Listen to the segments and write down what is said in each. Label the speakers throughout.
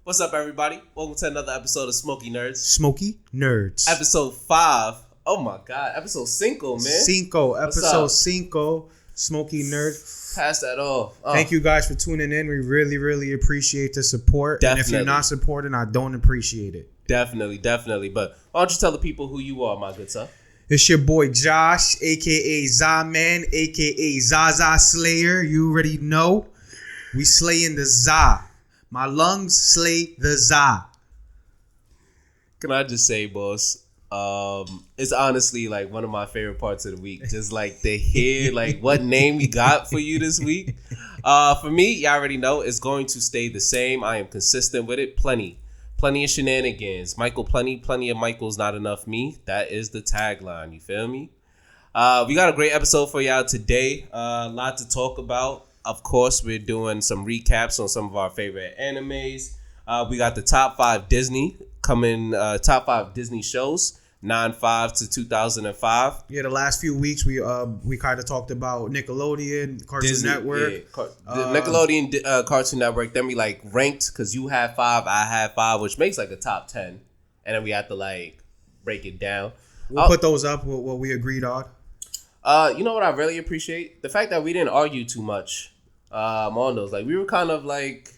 Speaker 1: What's up, everybody? Welcome to another episode of Smokey Nerdz.
Speaker 2: Smokey Nerdz.
Speaker 1: Episode 5. Oh my God. Episode 5, man.
Speaker 2: Episode 5. Smokey Nerdz.
Speaker 1: Pass that off.
Speaker 2: Thank you guys for tuning in. We really appreciate the support.
Speaker 1: Definitely.
Speaker 2: And if you're not supporting, I don't appreciate it.
Speaker 1: Definitely. But why don't you tell the people who you are, my good sir?
Speaker 2: It's your boy Josh, a.k.a. Za-Man, a.k.a. Zaza Slayer. You already know. We slaying the Za. My lungs slay the Za.
Speaker 1: Can I just say, boss, it's honestly like one of my favorite parts of the week. Just like to hear like what name we got for you this week. For me, y'all already know it's going to stay the same. I am consistent with it. Plenty of shenanigans. Michael, plenty of Michael's, not enough me. That is the tagline. You feel me? We got a great episode for y'all today. A lot to talk about. Of course, we're doing some recaps on some of our favorite animes. We got the top 5 Disney coming. Top 5 Disney shows, 95 to 2005.
Speaker 2: Yeah, the last few weeks we kind of talked about Nickelodeon, Cartoon
Speaker 1: Disney,
Speaker 2: Network,
Speaker 1: the Nickelodeon, Cartoon Network. Then we like ranked because you had 5, I had 5, which makes like a top 10, and then we have to like break it down.
Speaker 2: We'll put those up. What we agreed on.
Speaker 1: You know what I really appreciate? The fact that we didn't argue too much on those. Like we were kind of like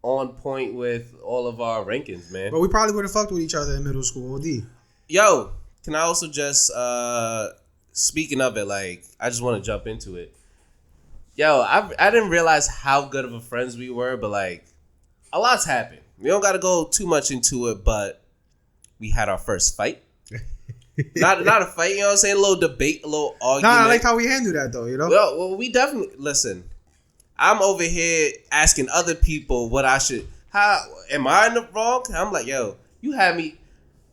Speaker 1: on point with all of our rankings, man.
Speaker 2: But we probably would have fucked with each other in middle school. OD.
Speaker 1: Yo, can I also just speaking of it, like I just want to jump into it. Yo, I didn't realize how good of a friends we were, but like a lot's happened. We don't got to go too much into it, but we had our first fight. not a fight, you know what I'm saying? A little debate, a little argument.
Speaker 2: Nah, I like how we handle that though, you know?
Speaker 1: Well, we definitely listen. I'm over here asking other people what I should. How am I in the wrong? I'm like, yo, you had me.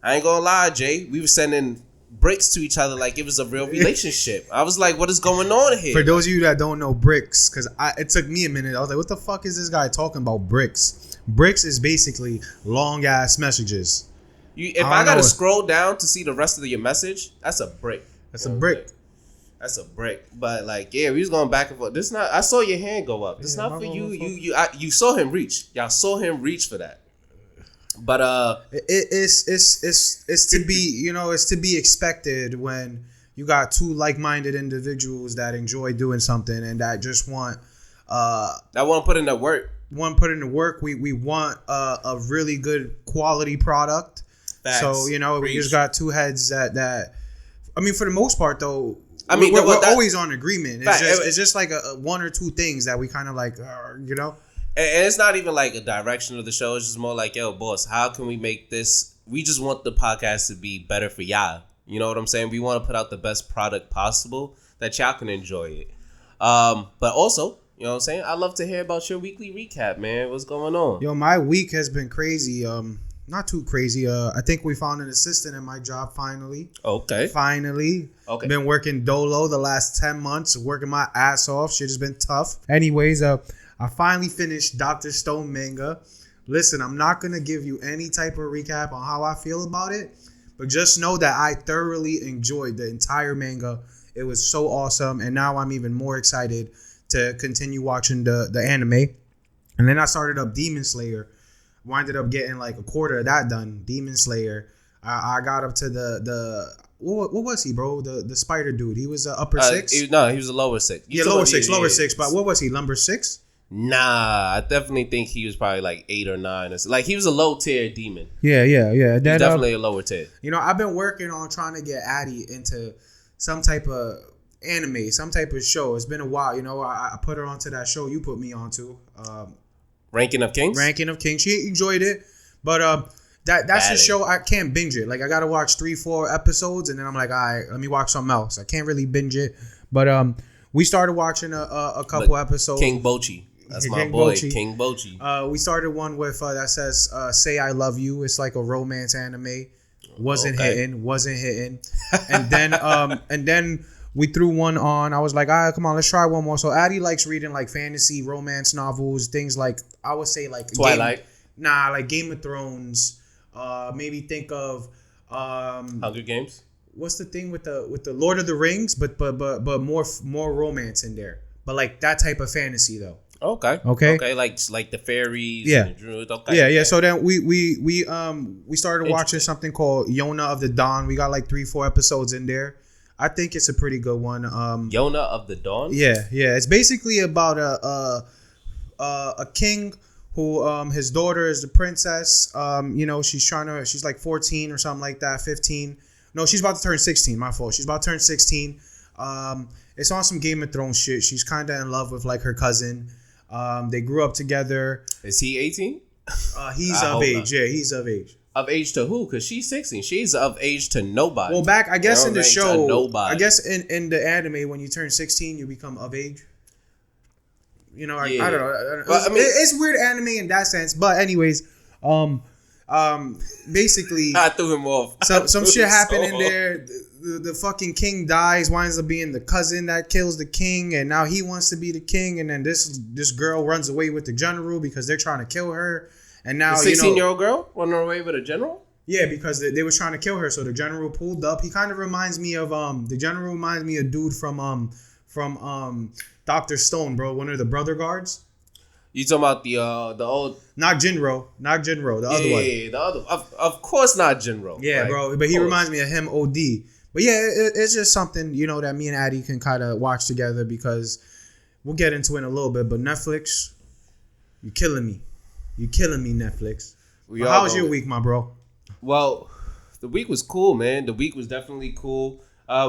Speaker 1: I ain't gonna lie, Jay. We were sending bricks to each other like it was a real relationship. I was like, what is going on here?
Speaker 2: For those of you that don't know bricks, because it took me a minute. I was like, what the fuck is this guy talking about bricks? Bricks is basically long ass messages.
Speaker 1: If I gotta scroll down to see the rest of your message, that's a brick.
Speaker 2: That's a brick.
Speaker 1: That's a brick. But like, yeah, we was going back and forth. This not. I saw your hand go up. This not for you. You saw him reach. Y'all saw him reach for that. But
Speaker 2: it's to be, you know, it's to be expected when you got two like-minded individuals that enjoy doing something and that just want
Speaker 1: that want to put in the work.
Speaker 2: We want a really good quality product. Facts. So you know, we just got two heads that. I mean, for the most part, though. I mean, we're always on agreement. It's just like a one or two things that we kind of like, you know.
Speaker 1: And it's not even like a direction of the show. It's just more like, yo, boss, how can we make this? We just want the podcast to be better for y'all. You know what I'm saying? We want to put out the best product possible that y'all can enjoy it. But also, you know what I'm saying? I'd love to hear about your weekly recap, man. What's going on?
Speaker 2: Yo, my week has been crazy. Not too crazy. I think we found an assistant at my job finally.
Speaker 1: Okay.
Speaker 2: Finally. Okay. Been working dolo the last 10 months, working my ass off. Shit has been tough. Anyways, I finally finished Dr. Stone manga. Listen, I'm not going to give you any type of recap on how I feel about it, but just know that I thoroughly enjoyed the entire manga. It was so awesome, and now I'm even more excited to continue watching the anime. And then I started up Demon Slayer. Winded up getting like a quarter of that done. Demon Slayer. I got up to the what was he, bro? The spider dude. He was upper 6. He
Speaker 1: was a lower 6.
Speaker 2: Lower 6. But what was he? Number 6?
Speaker 1: Nah, I definitely think he was probably like 8 or 9. Like he was a low tier demon.
Speaker 2: Yeah.
Speaker 1: That, definitely a lower tier.
Speaker 2: You know, I've been working on trying to get Addie into some type of anime, some type of show. It's been a while. You know, I put her onto that show you put me onto.
Speaker 1: Ranking of Kings.
Speaker 2: She enjoyed it, but that's a show I can't binge it. Like I gotta watch 3-4 episodes, and then I'm like, all right, let me watch something else. I can't really binge it, but we started watching a couple episodes.
Speaker 1: King Bochi. That's my boy, King Bochi.
Speaker 2: We started one with that says "Say I Love You." It's like a romance anime. Wasn't hitting. And then we threw one on. I was like, all right, come on, let's try one more. So Addie likes reading like fantasy, romance novels, things like, I would say like
Speaker 1: Twilight.
Speaker 2: Like Game of Thrones. Maybe think of
Speaker 1: Hunger Games.
Speaker 2: What's the thing with the Lord of the Rings, but more romance in there. But like that type of fantasy though.
Speaker 1: Okay. Like the fairies.
Speaker 2: Yeah.
Speaker 1: And the druids. Okay.
Speaker 2: Yeah. So then we started watching something called Yona of the Dawn. We got like 3-4 episodes in there. I think it's a pretty good one.
Speaker 1: Yona of the Dawn.
Speaker 2: Yeah. It's basically about a king who his daughter is the princess. She's like 14 or something like that, 15. No, she's about to turn 16. My fault. She's about to turn 16. It's on some Game of Thrones shit. She's kind of in love with like her cousin. They grew up together.
Speaker 1: Is he 18?
Speaker 2: He's of age. Not. Yeah, he's of age.
Speaker 1: Of age to who? Because she's 16. She's of age to nobody.
Speaker 2: Well, I guess in the show, I guess in the anime, when you turn 16, you become of age. I don't know. But, it's weird anime in that sense. But anyways, basically,
Speaker 1: I threw him off.
Speaker 2: Some shit happened in there. The fucking king dies, winds up being the cousin that kills the king, and now he wants to be the king. And then this girl runs away with the general because they're trying to kill her. And now
Speaker 1: the 16-year-old girl running away with a general.
Speaker 2: Yeah, because they were trying to kill her, so the general pulled up. He kind of reminds me of the general reminds me of dude from Dr. Stone, bro, one of the brother guards.
Speaker 1: You talking about the old?
Speaker 2: Not Jinro, the other one.
Speaker 1: Yeah, the other. Of course, not Jinro.
Speaker 2: Yeah, right? Bro, but he reminds me of him. OD. But yeah, it's just something that me and Addie can kind of watch together because we'll get into it in a little bit. But Netflix, you're killing me. You're killing me, Netflix. How was your week, my bro?
Speaker 1: Well, the week was cool, man. The week was definitely cool.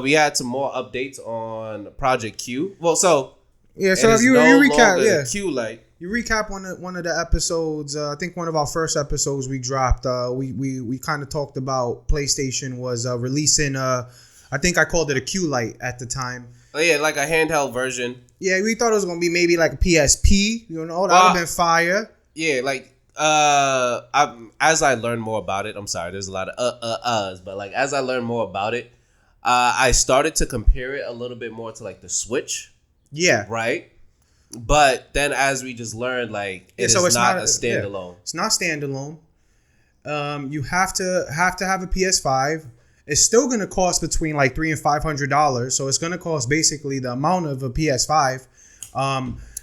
Speaker 1: We had some more updates on Project Q. Well, so
Speaker 2: if you recap,
Speaker 1: Q light.
Speaker 2: You recap one of the episodes. I think one of our first episodes we dropped. We kind of talked about PlayStation was releasing. I think I called it a Q light at the time.
Speaker 1: Oh yeah, like a handheld version.
Speaker 2: Yeah, we thought it was gonna be maybe like a PSP. That would have been fire.
Speaker 1: Yeah, like as I learned more about it, I'm sorry, there's a lot of but like as I learned more about it, I started to compare it a little bit more to like the Switch.
Speaker 2: Yeah.
Speaker 1: Right. But then as we just learned, like it's not a standalone.
Speaker 2: Yeah, it's not standalone. You have to have a PS5. It's still gonna cost between like $300 and $500. So it's gonna cost basically the amount of a PS5.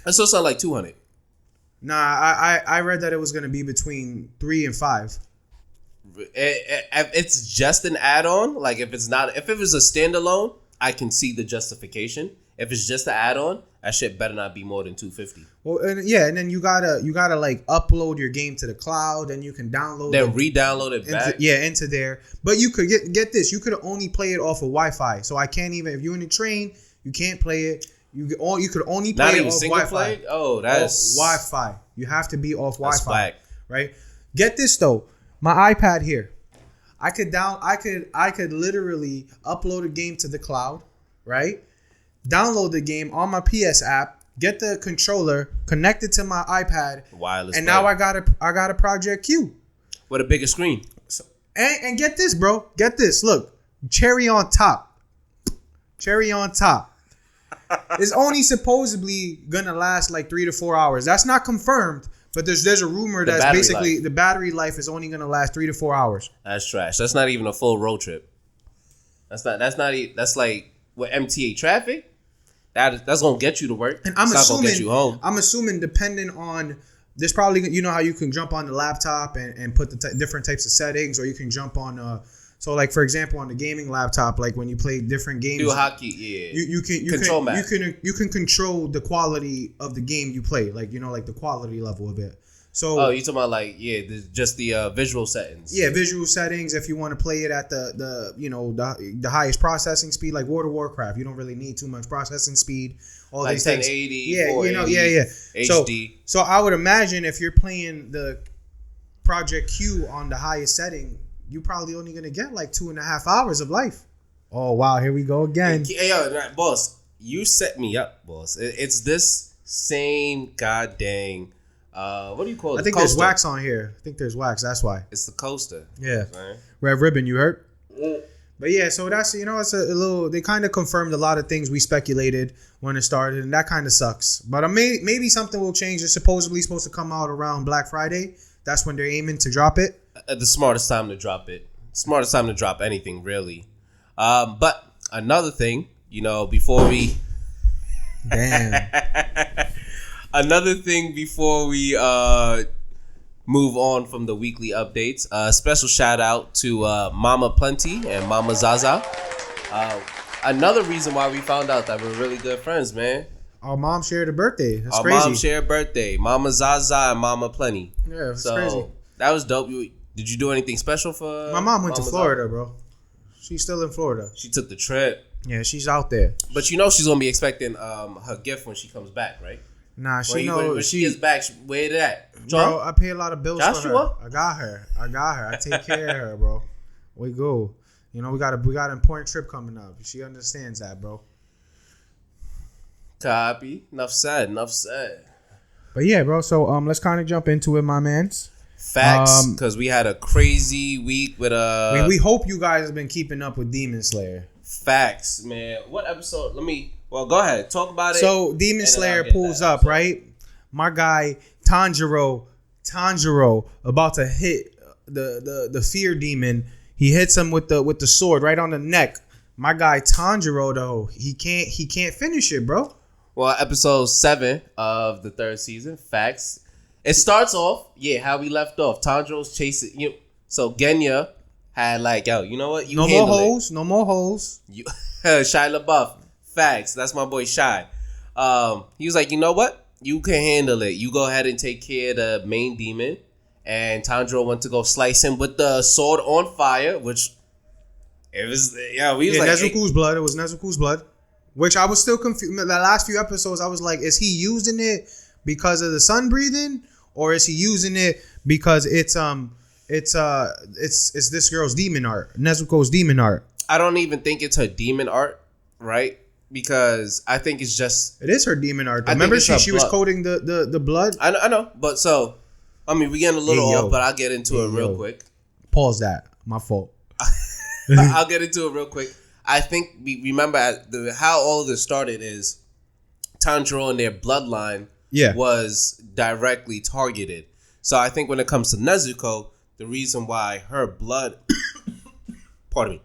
Speaker 1: It still sounds like $200.
Speaker 2: Nah, I read that it was gonna be between $3 and $5.
Speaker 1: It's just an add-on. Like if it was a standalone, I can see the justification. If it's just an add-on, that shit better not be more than $250.
Speaker 2: Well, and then you gotta like upload your game to the cloud, and you can download.
Speaker 1: Then re-download it back.
Speaker 2: Into there. But you could get this. You could only play it off of Wi-Fi. So I can't even. If you're in the train, you can't play it. You could only play it off Wi-Fi.
Speaker 1: Play? Oh, that's
Speaker 2: Wi-Fi. You have to be off Wi-Fi.
Speaker 1: Whack.
Speaker 2: Right. Get this though. My iPad here. I could literally upload a game to the cloud. Right. Download the game on my PS app, get the controller, connect it to my iPad,
Speaker 1: wireless,
Speaker 2: and now I got a Project Q
Speaker 1: with a bigger screen.
Speaker 2: So, and get this, bro. Get this. Look, cherry on top. It's only supposedly gonna last like 3 to 4 hours. That's not confirmed, but there's a rumor that's basically the battery life is only gonna last 3 to 4 hours.
Speaker 1: That's trash. That's not even a full road trip. That's like with MTA traffic. That's gonna get you to work. And
Speaker 2: I'm
Speaker 1: not gonna get you home.
Speaker 2: I'm assuming depending on there's probably how you can jump on the laptop and put the different types of settings, or you can jump on so like for example on the gaming laptop, like when you play different games,
Speaker 1: do hockey, yeah.
Speaker 2: You can control the quality of the game you play, like like the quality level of it. So
Speaker 1: you talking about like just the visual settings.
Speaker 2: Yeah, visual settings. If you want to play it at the highest processing speed, like World of Warcraft, you don't really need too much processing speed. All
Speaker 1: like
Speaker 2: these
Speaker 1: 1080,
Speaker 2: things. HD. So I would imagine if you're playing the Project Q on the highest setting, you're probably only gonna get like 2.5 hours of life. Oh wow, here we go again.
Speaker 1: Hey, boss, you set me up, boss. It's this same goddamn. What do you call it?
Speaker 2: I think there's wax on here. That's why.
Speaker 1: It's the coaster.
Speaker 2: Yeah. Red ribbon, you heard? But yeah, so that's, it's a little, they kind of confirmed a lot of things we speculated when it started, and that kind of sucks. But maybe something will change. It's supposed to come out around Black Friday. That's when they're aiming to drop it.
Speaker 1: The smartest time to drop it. Smartest time to drop anything, really. But another thing, before we...
Speaker 2: Damn.
Speaker 1: Another thing before we move on from the weekly updates, special shout out to Mama Plenty and Mama Zaza. Another reason why we found out that we're really good friends, man.
Speaker 2: Our mom shared a birthday. That's
Speaker 1: Our
Speaker 2: crazy.
Speaker 1: mom shared a birthday. Mama Zaza and Mama Plenty.
Speaker 2: Yeah, that's crazy.
Speaker 1: That was dope. Did you do anything special for
Speaker 2: my mom went to
Speaker 1: Mama
Speaker 2: Florida,
Speaker 1: Zaza?
Speaker 2: bro. She's still in Florida.
Speaker 1: She took the trip.
Speaker 2: Yeah, she's out there.
Speaker 1: But you know she's gonna be expecting her gift when she comes back, right?
Speaker 2: Nah, she
Speaker 1: when she gets back. Where it at?
Speaker 2: Bro, I pay a lot of bills
Speaker 1: Joshua?
Speaker 2: for her. I got her. I take care of her, bro. We go. You know, we got an important trip coming up. She understands that, bro.
Speaker 1: Copy. Enough said.
Speaker 2: But yeah, bro. So let's kind of jump into it, my mans.
Speaker 1: Facts, because we had a crazy week with
Speaker 2: We hope you guys have been keeping up with Demon Slayer.
Speaker 1: Facts, man. What episode? Well, go ahead. Talk about it.
Speaker 2: So Demon Slayer pulls up, right? My guy Tanjiro about to hit the fear demon. He hits him with the sword right on the neck. My guy Tanjiro though, he can't finish it, bro.
Speaker 1: Well, episode 7 of the 3rd season. Facts. It starts off, how we left off. Tanjiro's chasing you. So Genya had like, yo, you know what? You
Speaker 2: no more hoes. No more hoes.
Speaker 1: You, Shia LaBeouf. Facts. That's my boy Shia. He was like, you know what? You can handle it. You go ahead and take care of the main demon. And Tanjiro went to go slice him with the sword on fire, which it was, we was like,
Speaker 2: Nezuko's blood. It was Nezuko's blood. Which I was still confused. The last few episodes, I was like, is he using it because of the sun breathing? Or is he using it because it's this girl's demon art, Nezuko's demon art?
Speaker 1: I don't even think it's her demon art, right? Because I think it's just...
Speaker 2: It is her demon art. Remember she was coating the blood?
Speaker 1: I know. But so, we getting a little off, but I'll get into it real quick.
Speaker 2: Pause that. My fault.
Speaker 1: I'll get into it real quick. I think we remember how all of this started is Tanjiro and their bloodline was directly targeted. So I think when it comes to Nezuko, the reason why her blood, the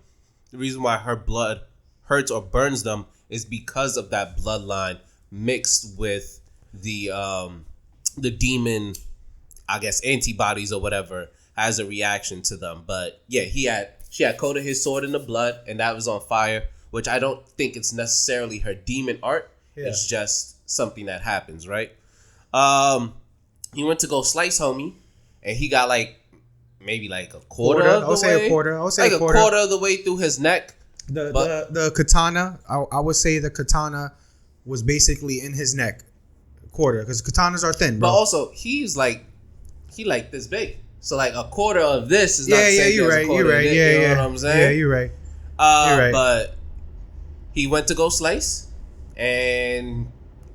Speaker 1: reason why her blood hurts or burns them is because of that bloodline mixed with the demon, I guess, antibodies or whatever as a reaction to them. But yeah, she had coated his sword in the blood and that was on fire, which I don't think it's necessarily her demon art. Yeah. It's just something that happens, right? He went to go slice homie and he got maybe a quarter of the way.
Speaker 2: Say a quarter. I would say
Speaker 1: a quarter of the way through his neck.
Speaker 2: The katana, I would say the katana was basically in his neck. Quarter, because katanas are thin, bro.
Speaker 1: But also, he this big. So a quarter of this is not the same
Speaker 2: you're
Speaker 1: as
Speaker 2: right,
Speaker 1: a quarter
Speaker 2: you're right.
Speaker 1: of this,
Speaker 2: Yeah,
Speaker 1: you know what I'm saying?
Speaker 2: Yeah, you're right. You're right.
Speaker 1: But he went to go slice and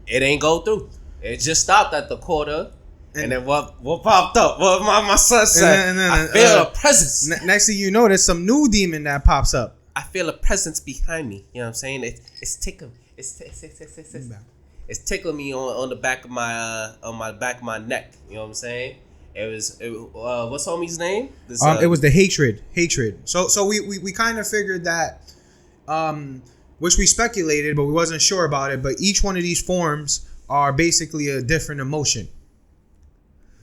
Speaker 1: it ain't go through. It just stopped at the quarter. And then what popped up? What my son said? I feel a presence.
Speaker 2: Next thing you know, there's some new demon that pops up.
Speaker 1: I feel a presence behind me. You know what I'm saying? It's tickling. It's tickling me on the back of my back of my neck. You know what I'm saying? What's homie's name?
Speaker 2: It was the hatred. So we kind of figured that, which we speculated, but we wasn't sure about it. But each one of these forms are basically a different emotion.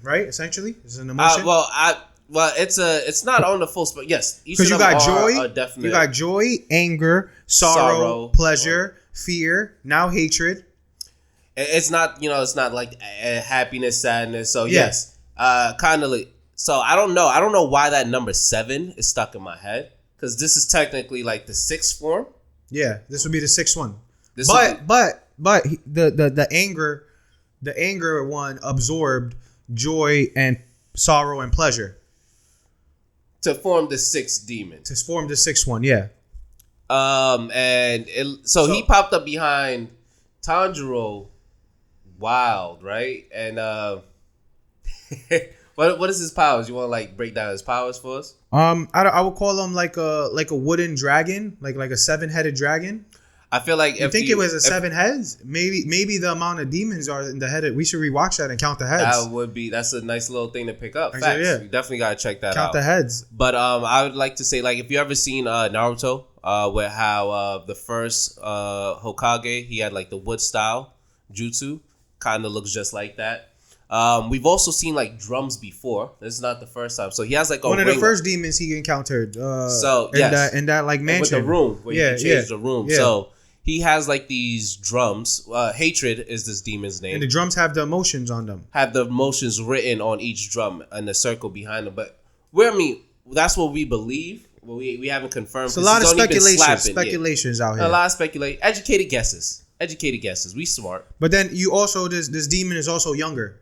Speaker 2: Right, essentially, it's an emotion.
Speaker 1: It's not on the full spectrum. Yes,
Speaker 2: because you got joy, anger, sorrow, pleasure, fear, now hatred.
Speaker 1: It's not, it's not like happiness, sadness. So yes, kind of. So I don't know why that number 7 is stuck in my head because this is technically the 6th form.
Speaker 2: Yeah, this would be the 6th one. But the anger one absorbed joy and sorrow and pleasure
Speaker 1: to form the 6th demon.
Speaker 2: To form the 6th one, yeah.
Speaker 1: So he popped up behind Tanjiro, wild, right? And what is his powers? You want to break down his powers for us?
Speaker 2: I would call him like a wooden dragon, like a 7-headed dragon.
Speaker 1: I feel like
Speaker 2: you think it was 7 heads? Maybe the amount of demons are in the head. We should rewatch that and count the heads.
Speaker 1: That's a nice little thing to pick up. Facts.
Speaker 2: Yeah.
Speaker 1: You definitely gotta check that out.
Speaker 2: Count the heads.
Speaker 1: But I would like to say if you ever seen Naruto, where how the first Hokage he had the wood style jutsu, kind of looks just like that. We've also seen like drums before. This is not the first time. So he has like
Speaker 2: one of the first demons he encountered. In that like mansion
Speaker 1: with the room where you can change the room.
Speaker 2: Yeah.
Speaker 1: So he has like these drums. Hatred is this demon's name.
Speaker 2: And the drums have the emotions on them.
Speaker 1: Have the emotions written on each drum and the circle behind them. But that's what we believe. Well, we haven't confirmed.
Speaker 2: It's a lot of speculations out here.
Speaker 1: A lot of speculation. Educated guesses. We smart.
Speaker 2: But then you also this demon is also younger.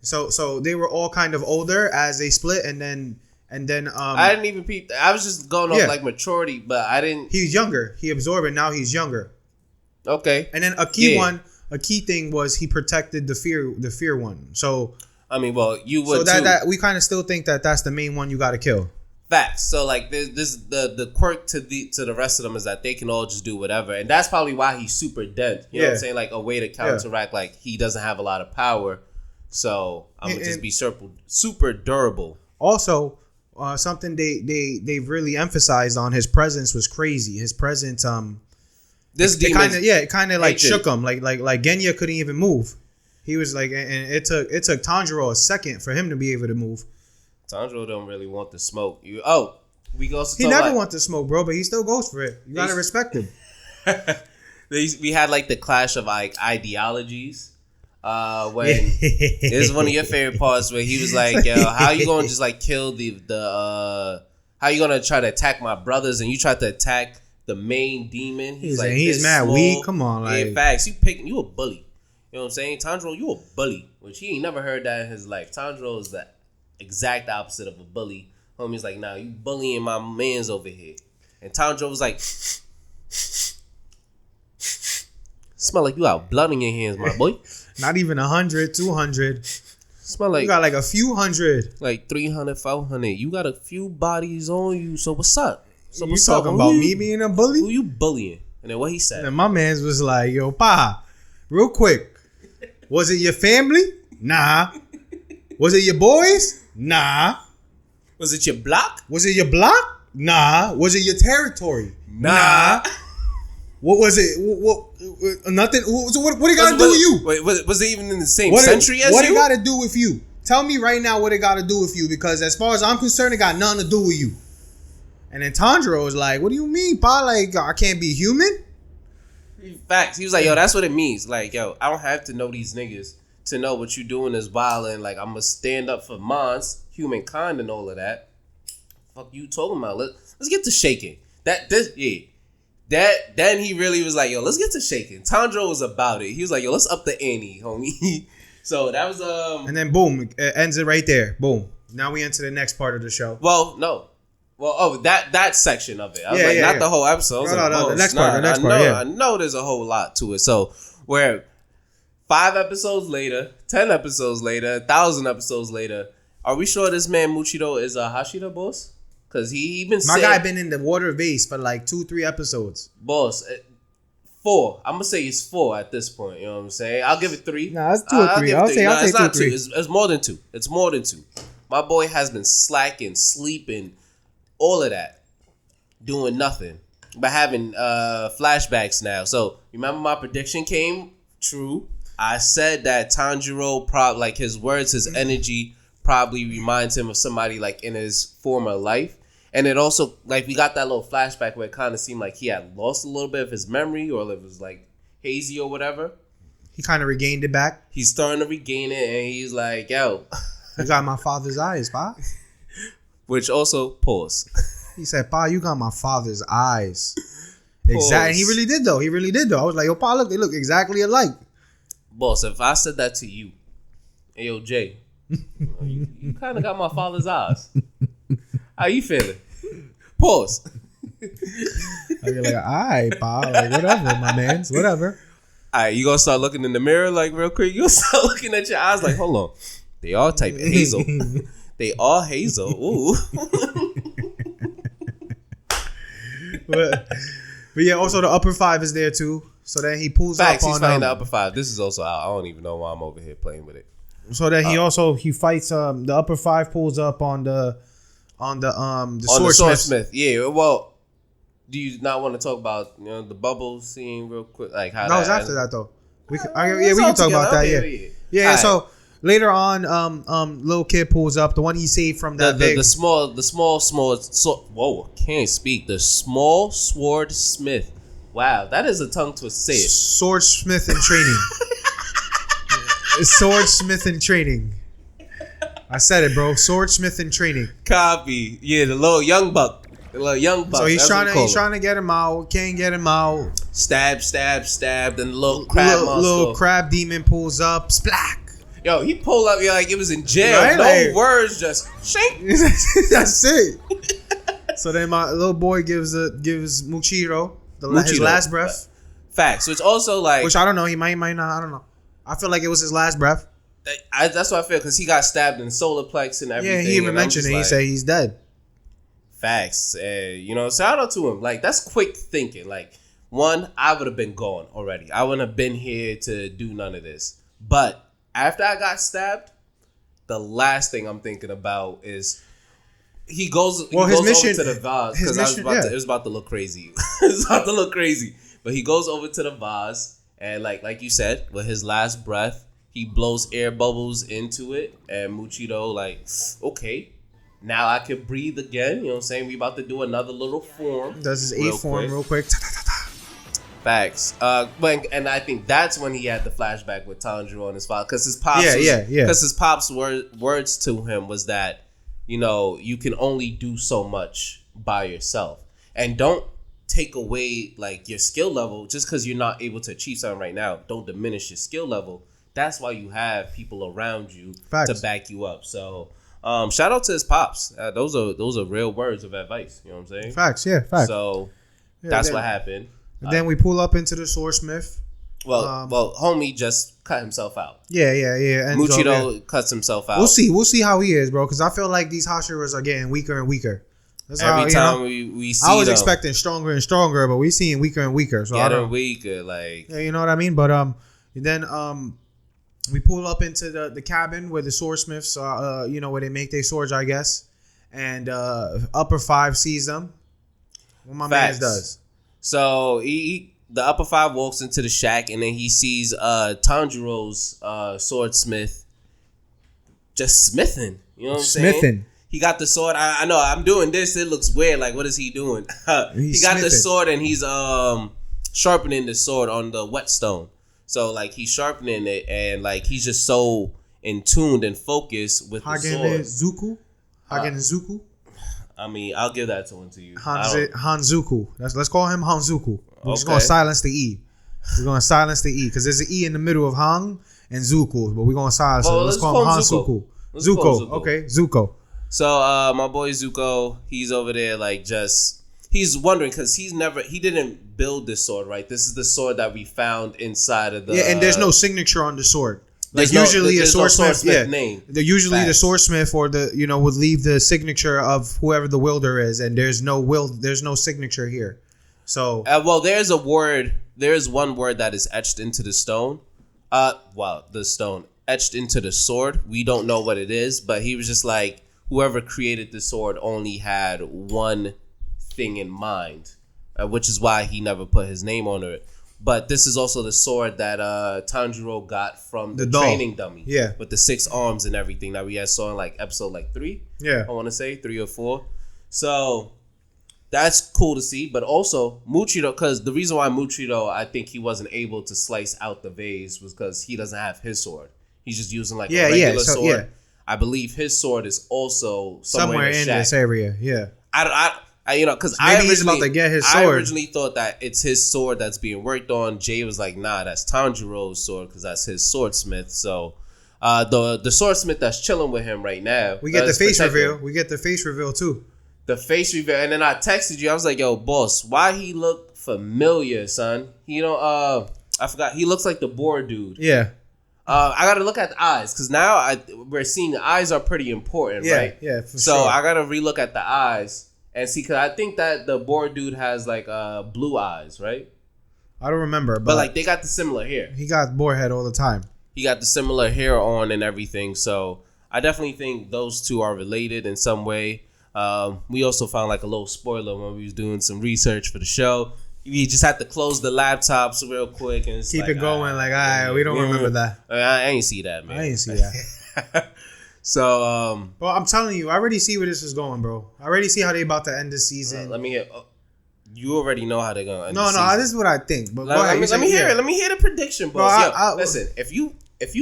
Speaker 2: So they were all kind of older as they split, and then
Speaker 1: I didn't even peep. I was just going off like maturity, but I didn't.
Speaker 2: He's younger. He absorbed it. Now he's younger.
Speaker 1: Okay.
Speaker 2: And then a key thing was he protected the fear one. So
Speaker 1: I mean, well, you would.
Speaker 2: So that we kind of still think that's the main one you got to kill.
Speaker 1: Facts. So like this the quirk to the rest of them is that they can all just do whatever, and that's probably why he's super dead. You know what I'm saying? Like a way to counteract like he doesn't have a lot of power, so I'm gonna just be super durable. Also,
Speaker 2: something they've really emphasized on his presence was crazy. His presence, it kind of like shook him. Like Genya couldn't even move. He was like, and it took Tanjiro a second for him to be able to move.
Speaker 1: Tanjiro don't really want the smoke. We also
Speaker 2: he never wants to smoke, bro, but he still goes for it. You gotta respect him.
Speaker 1: We had like the clash of like ideologies. When this is one of your favorite parts where he was like, "Yo, how you gonna just like kill how you gonna try to attack my brothers and you try to attack the main demon?"
Speaker 2: He's like, he's mad weak. Come on, like,
Speaker 1: in fact, you a bully. You know what I'm saying? Tanjiro, you a bully, which he ain't never heard that in his life. Tanjiro is the exact opposite of a bully. Homie's like, nah, you bullying my mans over here. And Tanjiro was like, smell like you got blood in your hands, my boy.
Speaker 2: Not even 100, 200.
Speaker 1: Smell like
Speaker 2: you got like a few hundred.
Speaker 1: Like 300, 400. You got a few bodies on you, so what's up? So
Speaker 2: you talking about me being a bully?
Speaker 1: Who you bullying? And then what he said.
Speaker 2: And my man's was like, yo, pa, real quick. Was it your family? Nah. Was it your boys? Nah.
Speaker 1: Was it your block?
Speaker 2: Was it your block? Nah. Was it your territory? Nah. What was it? What nothing. So what it got to do with you?
Speaker 1: Wait, was it even in the same century as you?
Speaker 2: What it got to do with you? Tell me right now what it got to do with you, because as far as I'm concerned, it got nothing to do with you. And then Tanjiro was like, what do you mean, pa? Like, I can't be human?
Speaker 1: Facts. He was like, yo, that's what it means. Like, yo, I don't have to know these niggas to know what you doing is wild, and like I'm gonna stand up for mons, humankind, and all of that. Fuck you talking about? Let's get to shaking. Then he really was like, yo, let's get to shaking. Tanjiro was about it. He was like, yo, let's up the ante, homie. So that was
Speaker 2: and then boom, it ends it right there. Boom. Now we enter the next part of the show.
Speaker 1: Well, no. Well, that section of it. I was not the whole episode.
Speaker 2: No, the next part.
Speaker 1: I know there's a whole lot to it. So we're 5 episodes later, 10 episodes later, 1,000 episodes later. Are we sure this man Muchiro is a Hashira, boss? Because he been
Speaker 2: my guy been in the water vase for like 2-3 episodes.
Speaker 1: Boss, 4. I'm gonna say it's 4 at this point. You know what I'm saying? I'll give it 3.
Speaker 2: Nah, it's 2 or 3. I'll say
Speaker 1: it's
Speaker 2: 2
Speaker 1: not
Speaker 2: or 3.
Speaker 1: 2. It's more than 2. It's more than 2. My boy has been slacking, sleeping, all of that, doing nothing, but having flashbacks now. So remember my prediction came true. I said that Tanjiro like his words, his energy probably reminds him of somebody like in his former life. And it also, like, we got that little flashback where it kind of seemed like he had lost a little bit of his memory, or it was like hazy or whatever.
Speaker 2: He kind of regained it back.
Speaker 1: He's starting to regain it, and he's like, yo.
Speaker 2: You got my father's eyes, pa.
Speaker 1: Which also, pause.
Speaker 2: He said, pa, you got my father's eyes. Exactly. He really did, though. I was like, yo, pa, look, they look exactly alike.
Speaker 1: Boss, if I said that to you, hey, yo, Jay, you kind of got my father's eyes. How you feeling? Pause.
Speaker 2: You're like, all right, pa, like, whatever, my mans, whatever.
Speaker 1: All right, you gonna start looking in the mirror like real quick? You gonna start looking at your eyes like, hold on, they all type hazel. They all hazel. Ooh.
Speaker 2: but yeah, also the upper 5 is there too. So then he pulls
Speaker 1: Facts,
Speaker 2: up on
Speaker 1: he's fighting the upper 5. This is also out. I don't even know why I'm over here playing with it.
Speaker 2: So then he fights the upper 5 pulls up on the swordsmith.
Speaker 1: Yeah, well, do you not want to talk about the bubble scene real quick? Like how
Speaker 2: that was after that though. we can talk about that. Yeah.
Speaker 1: Right.
Speaker 2: So later on, little kid pulls up the one he saved from that
Speaker 1: the small whoa, can't speak. The small swordsmith. Wow, that is a tongue twister. Say it.
Speaker 2: Swordsmith in training. Swordsmith in training. I said it, bro. Swordsmith in training.
Speaker 1: Copy. Yeah, the little young buck. So
Speaker 2: he's trying to get him out. Can't get him out.
Speaker 1: Stab. Then the little
Speaker 2: crab demon pulls up. Splack.
Speaker 1: Yo, he pulled up like it was in jail.
Speaker 2: Right?
Speaker 1: No
Speaker 2: like,
Speaker 1: words, just shake.
Speaker 2: That's it. So then my little boy gives Muchiro his last breath.
Speaker 1: Facts. So it's also like,
Speaker 2: which I don't know. He might not. I don't know. I feel like it was his last breath.
Speaker 1: That's what I feel, because he got stabbed in the solar plex and everything.
Speaker 2: Yeah, he even mentioned it. He said he's dead.
Speaker 1: Facts. Shout out to him. Like, that's quick thinking. Like, one, I would have been gone already. I wouldn't have been here to do none of this. But after I got stabbed, the last thing I'm thinking about is he goes over to the vase, because it was about to look crazy. It was about to look crazy. But he goes over to the vase, and like you said, with his last breath, he blows air bubbles into it, and Muchiro like, okay, now I can breathe again. You know what I'm saying? We about to do another little form.
Speaker 2: Does his A form real quick.
Speaker 1: Facts. And I think that's when he had the flashback with Tanjiro on his father, because his pops, because his pops' words to him was that, you can only do so much by yourself, and don't take away like your skill level just because you're not able to achieve something right now. Don't diminish your skill level. That's why you have people around you to back you up. So, shout out to his pops. Those are real words of advice. You know what I'm saying?
Speaker 2: Facts. Yeah. Facts.
Speaker 1: So that's what happened.
Speaker 2: And then we pull up into the swordsmith.
Speaker 1: Well, homie just cut himself out.
Speaker 2: Yeah. And
Speaker 1: Muchiro cuts himself out.
Speaker 2: We'll see how he is, bro. Because I feel like these Hashiras are getting weaker and weaker. That's
Speaker 1: Every time we see,
Speaker 2: I was expecting stronger and stronger, but we seeing weaker and weaker. So
Speaker 1: getting weaker, like,
Speaker 2: yeah, you know what I mean. But then we pull up into the cabin where the swordsmiths, where they make their swords, I guess. And Upper Five sees them. What my man does.
Speaker 1: So the Upper Five walks into the shack, and then he sees Tanjiro's swordsmith just smithing. You know what I'm saying? He got the sword. I know I'm doing this. It looks weird. Like, what is he doing? He got the sword, and he's sharpening the sword on the whetstone. So like he's sharpening it, and like he's just so in tuned and focused with the sword.
Speaker 2: Hagenzuku.
Speaker 1: I mean, I'll give that to you.
Speaker 2: Hanzuku. Let's call him Hanzuku. We're just gonna silence the E. We're gonna silence the E because there's an E in the middle of Han and Zuku, but we're gonna silence it. Let's call him Hanzuku. Zuko. Okay, Zuko.
Speaker 1: So my boy Zuko, he's over there like he's wondering because he didn't build this sword, right? This is the sword that we found inside of the
Speaker 2: and there's no signature on the sword. Like usually a swordsmith name. Usually the swordsmith or would leave the signature of whoever the wielder is, and there's no signature here. So there's one word that is etched into the stone. The stone etched into the sword. We don't know what it is, but he was just like, whoever created the sword only had one thing in mind, which is why he never put his name on it. But this is also the sword that Tanjiro got from the training dummy. Yeah. With the 6 arms and everything that we had saw in like episode 3. Yeah. I want to say 3 or 4. So that's cool to see. But also Muchiro, because the reason why Muchiro, I think he wasn't able to slice out the vase was because he doesn't have his sword. He's just using like a regular sword. Yeah. I believe his sword is also somewhere in this area. Yeah.
Speaker 1: Because
Speaker 2: he's about to get his sword.
Speaker 1: I originally thought that it's his sword that's being worked on. Jay was like, nah, that's Tanjiro's sword because that's his swordsmith. So the swordsmith that's chilling with him right now.
Speaker 2: We get the face reveal. We get the face reveal too.
Speaker 1: The face reveal. And then I texted you. I was like, yo, boss, why he look familiar, son? I forgot. He looks like the boar dude. Yeah. I got to look at the eyes because now we're seeing the eyes are pretty important, right? Yeah, for sure. So I got to relook at the eyes. And see, because I think that the board dude has like blue eyes, right?
Speaker 2: I don't remember.
Speaker 1: But like they got the similar hair.
Speaker 2: He got boar head all the time.
Speaker 1: He got the similar hair on and everything. So I definitely think those two are related in some way. We also found like a little spoiler when we was doing some research for the show. you just have to close the laptops real quick and
Speaker 2: keep it going. Like, all right, we don't remember that.
Speaker 1: I ain't see that, man.
Speaker 2: I ain't see that.
Speaker 1: So,
Speaker 2: well, I'm telling you, I already see where this is going, bro. I already see how they about to end the season.
Speaker 1: let me hear. You already know how they're gonna end the
Speaker 2: No,
Speaker 1: season.
Speaker 2: this is what I think. But
Speaker 1: let me hear it. Let me hear the prediction, bro. Listen, if you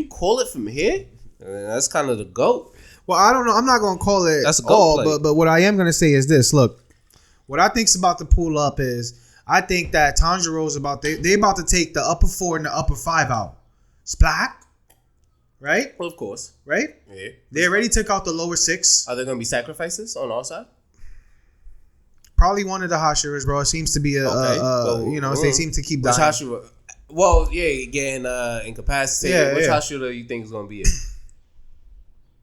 Speaker 1: call it from here, that's kind of the GOAT.
Speaker 2: Well, I don't know. I'm not gonna call it
Speaker 1: that's a
Speaker 2: all,
Speaker 1: play.
Speaker 2: but what I am gonna say is this. Look, what I think's about to pull up is I think that Tanjiro's they about to take the upper 4 and the upper 5 out. Splat. Right?
Speaker 1: Well, of course.
Speaker 2: Right?
Speaker 1: Yeah.
Speaker 2: They already took out the lower 6.
Speaker 1: Are there going to be sacrifices on our side?
Speaker 2: Probably one of the Hashiras, bro. It seems to be they seem to keep dying.
Speaker 1: Hashira? Well, yeah, getting incapacitated.
Speaker 2: Yeah,
Speaker 1: Which Hashira you think is going to be it?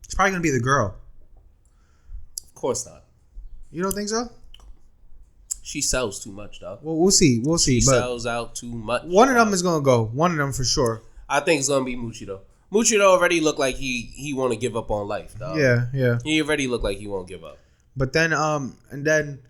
Speaker 2: It's probably going to be the girl.
Speaker 1: Of course not.
Speaker 2: You don't think so?
Speaker 1: She sells too much, dog.
Speaker 2: Well, we'll see.
Speaker 1: She sells out too much.
Speaker 2: One of them is going to go. One of them for sure.
Speaker 1: I think it's going to be Muchiro. Muchiro already looked like he want to give up on life, dog.
Speaker 2: Yeah.
Speaker 1: He already looked like he won't give up.
Speaker 2: But then and then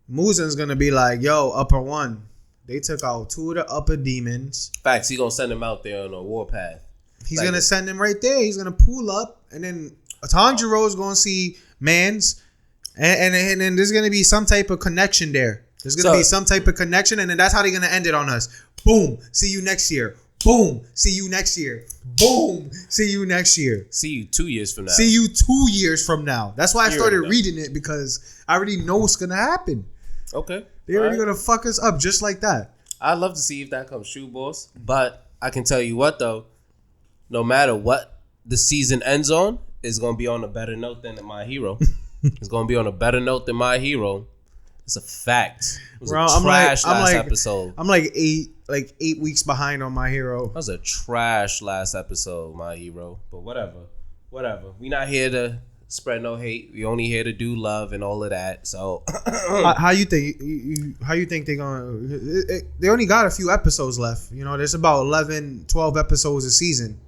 Speaker 2: Muzen's gonna be like, yo, upper 1. They took out 2 of the upper demons.
Speaker 1: Facts, he gonna send him out there on a warpath.
Speaker 2: He's gonna send him right there. He's gonna pull up, and then Tanjiro's gonna see Mans, and then there's gonna be some type of connection there. There's gonna be some type of connection, and then that's how they're gonna end it on us. Boom. See you next year. Boom. See you next year. Boom. See you next year.
Speaker 1: See you 2 years from now.
Speaker 2: See you 2 years from now. That's why I started reading it, because I already know what's gonna happen.
Speaker 1: Okay.
Speaker 2: They're already gonna fuck us up just like that.
Speaker 1: I'd love to see if that comes true, boss. But I can tell you what, though, no matter what the season ends on, it's gonna be on a better note than My Hero. It's gonna be on a better note than My Hero. It's a fact. It was a trash last episode.
Speaker 2: I'm like 8 weeks behind on My Hero.
Speaker 1: That was a trash last episode, My Hero. But whatever. We not here to spread no hate. We only here to do love and all of that. So
Speaker 2: how you think they're gonna? They only got a few episodes left. You know, there's about 11, 12 episodes a season,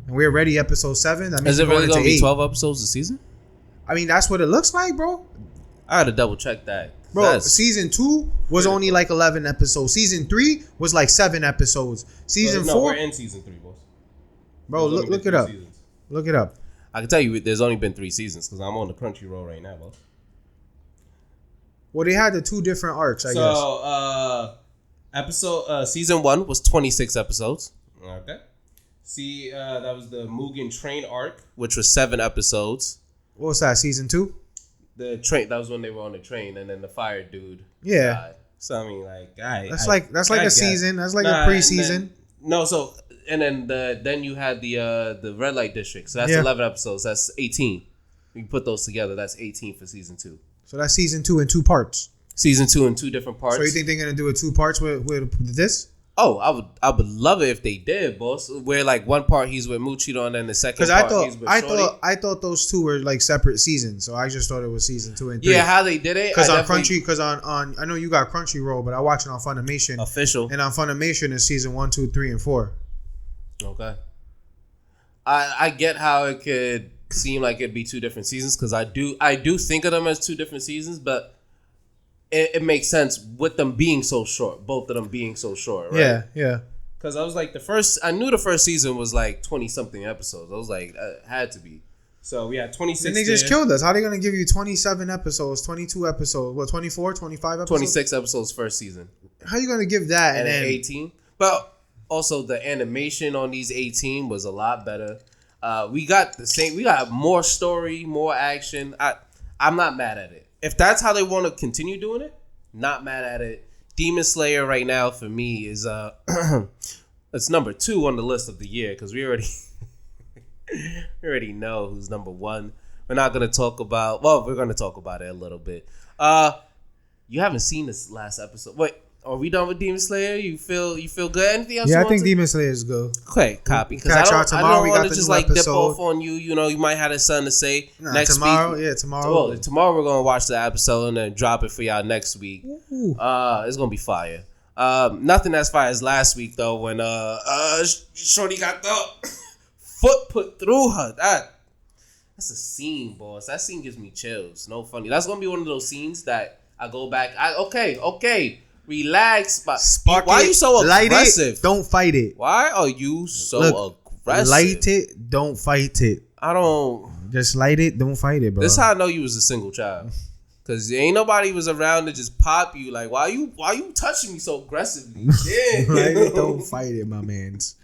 Speaker 2: and we're already episode 7. That means
Speaker 1: is it really gonna be
Speaker 2: 8.
Speaker 1: 12 episodes a season?
Speaker 2: I mean, that's what it looks like, bro.
Speaker 1: I had to double check that.
Speaker 2: Bro, season 2 was only like 11 episodes. Season 3 was like 7 episodes. Season 4.
Speaker 1: We're in season 3, boss.
Speaker 2: Bro, look it up. Seasons. Look it up.
Speaker 1: I can tell you, there's only been 3 seasons because I'm on the Crunchyroll right now, boss.
Speaker 2: Well, they had the 2 different arcs, I guess.
Speaker 1: Season 1 was 26 episodes. Okay. See, that was the Mugen Train arc, which was 7 episodes.
Speaker 2: What was that? Season 2?
Speaker 1: The train. That was when they were on the train, and then the fire dude.
Speaker 2: Yeah.
Speaker 1: Died. So I mean, like,
Speaker 2: that's like a season. That's like a preseason.
Speaker 1: Then you had the red light district. So that's 11 episodes. That's 18. You can put those together. That's 18 for season 2.
Speaker 2: So that's season 2 in 2 parts.
Speaker 1: Season 2 in 2 different parts.
Speaker 2: So you think they're gonna do it 2 parts with this?
Speaker 1: Oh, I would love it if they did, boss. Where like one part he's with Muchiro and then the second part he's with Shorty.
Speaker 2: I thought those 2 were like separate seasons, so I just thought it was season 2 and 3.
Speaker 1: Yeah, how they did it.
Speaker 2: Because on I know you got Crunchyroll, but I watch it on Funimation.
Speaker 1: Official.
Speaker 2: And on Funimation is season 1, 2, 3, and 4.
Speaker 1: Okay. I get how it could seem like it'd be 2 different seasons because I do think of them as 2 different seasons, but it makes sense with them being so short. Both of them being so short, right?
Speaker 2: Yeah.
Speaker 1: Because I was like, I knew the first season was like 20-something episodes. I was like, it had to be. So we had 26.
Speaker 2: Then they just killed us. How are they going to give you 27 episodes, 22 episodes, what, 24, 25 episodes?
Speaker 1: 26 episodes first season.
Speaker 2: How are you going to give that?
Speaker 1: And then 18. But also the animation on these 18 was a lot better. We got more story, more action. I'm not mad at it. If that's how they want to continue doing it, not mad at it. Demon Slayer right now for me is it's number 2 on the list of the year because we already know who's number 1. We're not gonna talk about. Well, we're gonna talk about it a little bit. You haven't seen this last episode. Wait, are we done with Demon Slayer? You feel good? Anything else?
Speaker 2: Yeah, I think Demon Slayer is good.
Speaker 1: Okay, copy. Because I don't want to just like dip off on you. You know, you might have something to say next
Speaker 2: tomorrow,
Speaker 1: week.
Speaker 2: Yeah, tomorrow.
Speaker 1: Well, tomorrow we're gonna watch the episode and then drop it for y'all next week. Ooh. It's gonna be fire. Nothing as fire as last week though when Shorty got the foot put through her. That's a scene, boss. That scene gives me chills. No funny. That's gonna be one of those scenes that I go back. Okay. Relax.
Speaker 2: Spark
Speaker 1: Why
Speaker 2: it,
Speaker 1: are you so aggressive?
Speaker 2: Don't fight it.
Speaker 1: Why are you so aggressive?
Speaker 2: Light it, don't fight it.
Speaker 1: I don't.
Speaker 2: Just light it, don't fight it, bro.
Speaker 1: This is how I know you was a single child. Cause ain't nobody was around to just pop you. Like, why you touching me so aggressively? Yeah.
Speaker 2: Light it, don't fight it, my mans.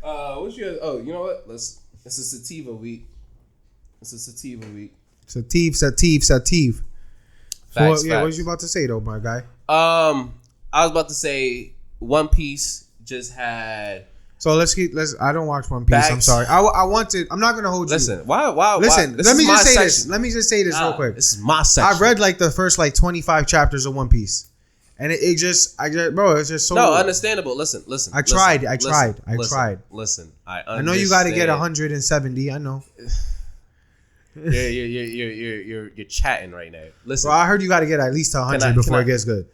Speaker 1: What's your? Oh, you know what? It's a sativa week.
Speaker 2: Sativ.
Speaker 1: Facts,
Speaker 2: yeah, what was you about to say though, my guy?
Speaker 1: I was about to say One Piece just had.
Speaker 2: So let's. I don't watch One Piece. I'm sorry. I wanted. I'm not gonna hold you.
Speaker 1: Listen. Why?
Speaker 2: Listen.
Speaker 1: Let
Speaker 2: me just say this. Let me just say this real quick.
Speaker 1: This is my section.
Speaker 2: I read like the first 25 chapters of One Piece, and it just, bro, it's just so.
Speaker 1: No, understandable. Listen.
Speaker 2: I tried.
Speaker 1: Listen.
Speaker 2: I know you got to get 170. I know.
Speaker 1: You're chatting right now. Listen.
Speaker 2: Bro, I heard you got to get at least 100 before it gets good.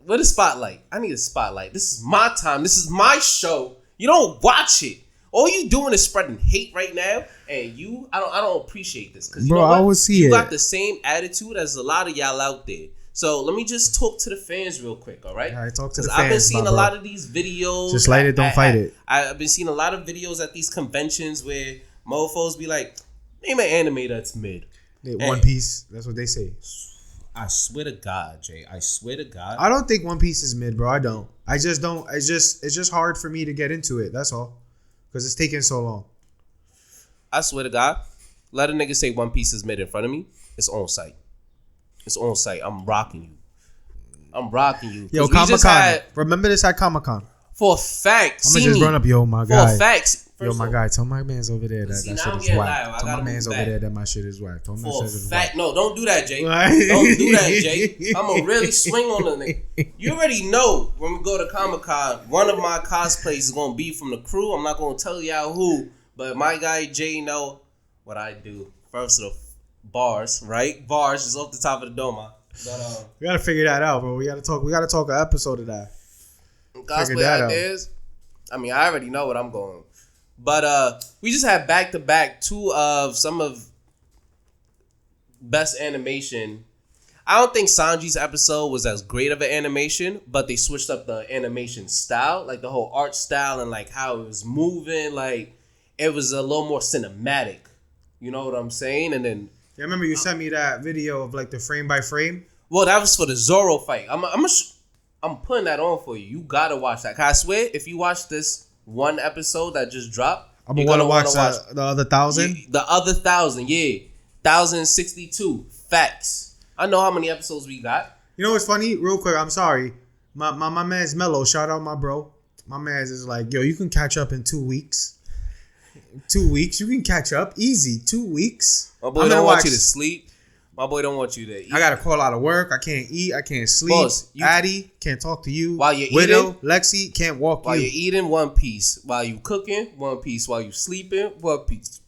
Speaker 1: What is spotlight? I need a spotlight. This is my time. This is my show. You don't watch it. All you doing is spreading hate right now, and I don't appreciate this. Cause you
Speaker 2: bro,
Speaker 1: know what?
Speaker 2: I will see
Speaker 1: you
Speaker 2: it.
Speaker 1: got the same attitude as a lot of y'all out there. So let me just talk to the fans real quick, all right?
Speaker 2: All right, talk to the fans.
Speaker 1: I've been seeing a lot of these videos.
Speaker 2: Just light it, don't fight it.
Speaker 1: I've been seeing a lot of videos at these conventions where mofos be like, name an anime that's mid.
Speaker 2: One Piece. That's what they say.
Speaker 1: I swear to God, Jay. I swear to God.
Speaker 2: I don't think One Piece is mid, bro. I don't. I just don't. It's just hard for me to get into it. That's all. Because it's taking so long.
Speaker 1: I swear to God. Let a nigga say One Piece is mid in front of me. It's on site. I'm rocking you.
Speaker 2: Yo, Comic-Con. Remember this at Comic-Con.
Speaker 1: For a fact.
Speaker 2: I'm going to just run up, yo, my guy.
Speaker 1: For a fact.
Speaker 2: Yo, my guy, tell my man's over there that shit is whack. Tell my man's over there that my shit is whack. Tell my
Speaker 1: For a
Speaker 2: shit is
Speaker 1: fact.
Speaker 2: whack.
Speaker 1: No, don't do that, Jay. Don't do that, Jay. I'm going to really swing on the nigga. You already know when we go to Comic-Con, one of my cosplays is going to be from the crew. I'm not going to tell y'all who, but my guy Jay know what I do. First of the bars, right? Bars is off the top of the dome. But,
Speaker 2: we got to figure that out, bro. We got to talk an episode of that.
Speaker 1: Cosplay ideas. I mean, I already know what I'm going. But we just had back-to-back two of some of best animation. I don't think Sanji's episode was as great of an animation, but they switched up the animation style, like the whole art style and like how it was moving. Like it was a little more cinematic. You know what I'm saying? And then
Speaker 2: I remember you sent me that video of like the frame by frame.
Speaker 1: Well, that was for the Zoro fight. I'm putting that on for you. You gotta watch that. 'Cause I swear, if you watch this one episode that just dropped,
Speaker 2: I'm gonna watch the other 1,000.
Speaker 1: Yeah, the other 1,000, yeah, 1,062 facts. I know how many episodes we got.
Speaker 2: You know what's funny? Real quick, I'm sorry. My man's Mello. Shout out my bro. My man's is like, yo, you can catch up in 2 weeks. 2 weeks, you can catch up easy. 2 weeks.
Speaker 1: My boy don't want you to sleep. My boy don't want you to eat.
Speaker 2: I gotta call out of work. I can't eat. I can't sleep.
Speaker 1: Boss,
Speaker 2: Addie can't talk to you.
Speaker 1: While you're
Speaker 2: Widow,
Speaker 1: eating,
Speaker 2: Lexi can't walk
Speaker 1: while
Speaker 2: you.
Speaker 1: you're eating, One Piece. While you cooking, One Piece. While you sleeping, One Piece.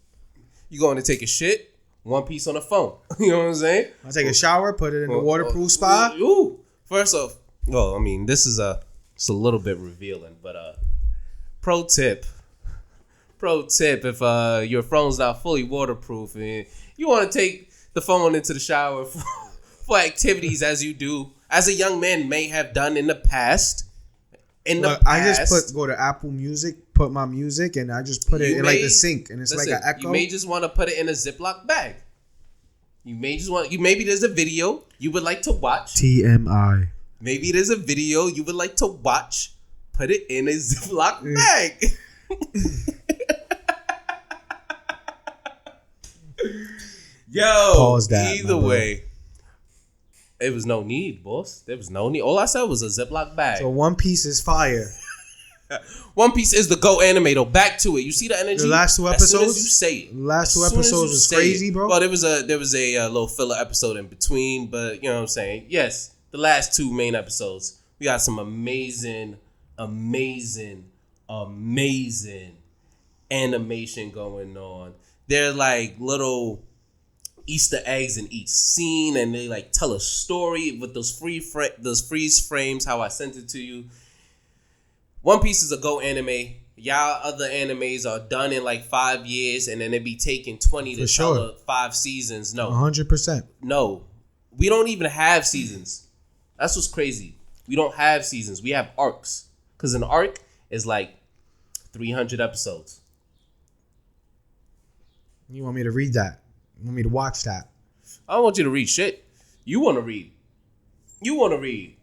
Speaker 1: You going to take a shit, One Piece on the phone. You know what I'm saying?
Speaker 2: I take a shower, put it in the waterproof spot.
Speaker 1: Ooh. First off, well, I mean, it's a little bit revealing, but pro tip, if your phone's not fully waterproof and you want to take the phone into the shower for activities as you do, as a young man may have done in the past.
Speaker 2: I just go to Apple Music, put my music, and I just put it in like the sink, and it's like an echo.
Speaker 1: You may just want to put it in a Ziploc bag. Maybe there's a video you would like to watch.
Speaker 2: TMI.
Speaker 1: Maybe there's a video you would like to watch. Put it in a Ziploc bag. Yo, pause that, either way, it was no need, boss. There was no need. All I said was a Ziploc bag.
Speaker 2: So One Piece is fire.
Speaker 1: One Piece is the GOAT anime, though. Back to it. You see the energy?
Speaker 2: The last 2 episodes?
Speaker 1: As soon as you say it.
Speaker 2: The last 2 episodes was crazy, bro.
Speaker 1: Well, there was a little filler episode in between, but you know what I'm saying? Yes, the last 2 main episodes. We got some amazing animation going on. They're like little Easter eggs in each scene, and they like tell a story with those freeze frames. How I sent it to you. One Piece is a GOAT anime. Y'all other animes are done in like 5 years, and then it be taking 20 to tell 5 seasons. No,
Speaker 2: 100%.
Speaker 1: No, we don't even have seasons. That's what's crazy. We don't have seasons. We have arcs. Because an arc is like 300 episodes.
Speaker 2: You want me to read that? You want me to watch that?
Speaker 1: I don't want you to read shit. You want to read.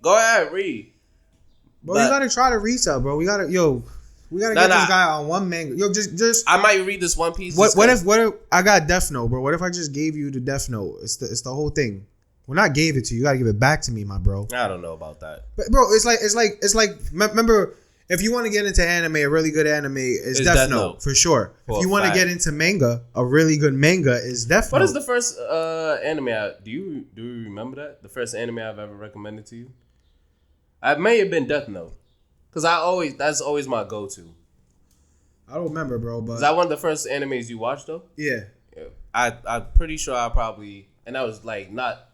Speaker 1: Go ahead, read.
Speaker 2: Bro, you gotta try to read stuff, bro. We gotta get this guy on one manga. Yo, just.
Speaker 1: I might read this One Piece.
Speaker 2: What if I got Death Note, bro? What if I just gave you the Death Note? It's the whole thing. Well, not gave it to you. You gotta give it back to me, my bro.
Speaker 1: I don't know about that.
Speaker 2: But bro, it's like. Remember, if you want to get into anime, a really good anime is Death Note for sure. If you want to get into manga, a really good manga is Death Note.
Speaker 1: What is the first anime? Do you remember that? The first anime I've ever recommended to you? I may have been Death Note, cause that's always my go-to.
Speaker 2: I don't remember, bro. But
Speaker 1: is that one of the first animes you watched though?
Speaker 2: Yeah.
Speaker 1: I'm pretty sure I probably, and that was like not.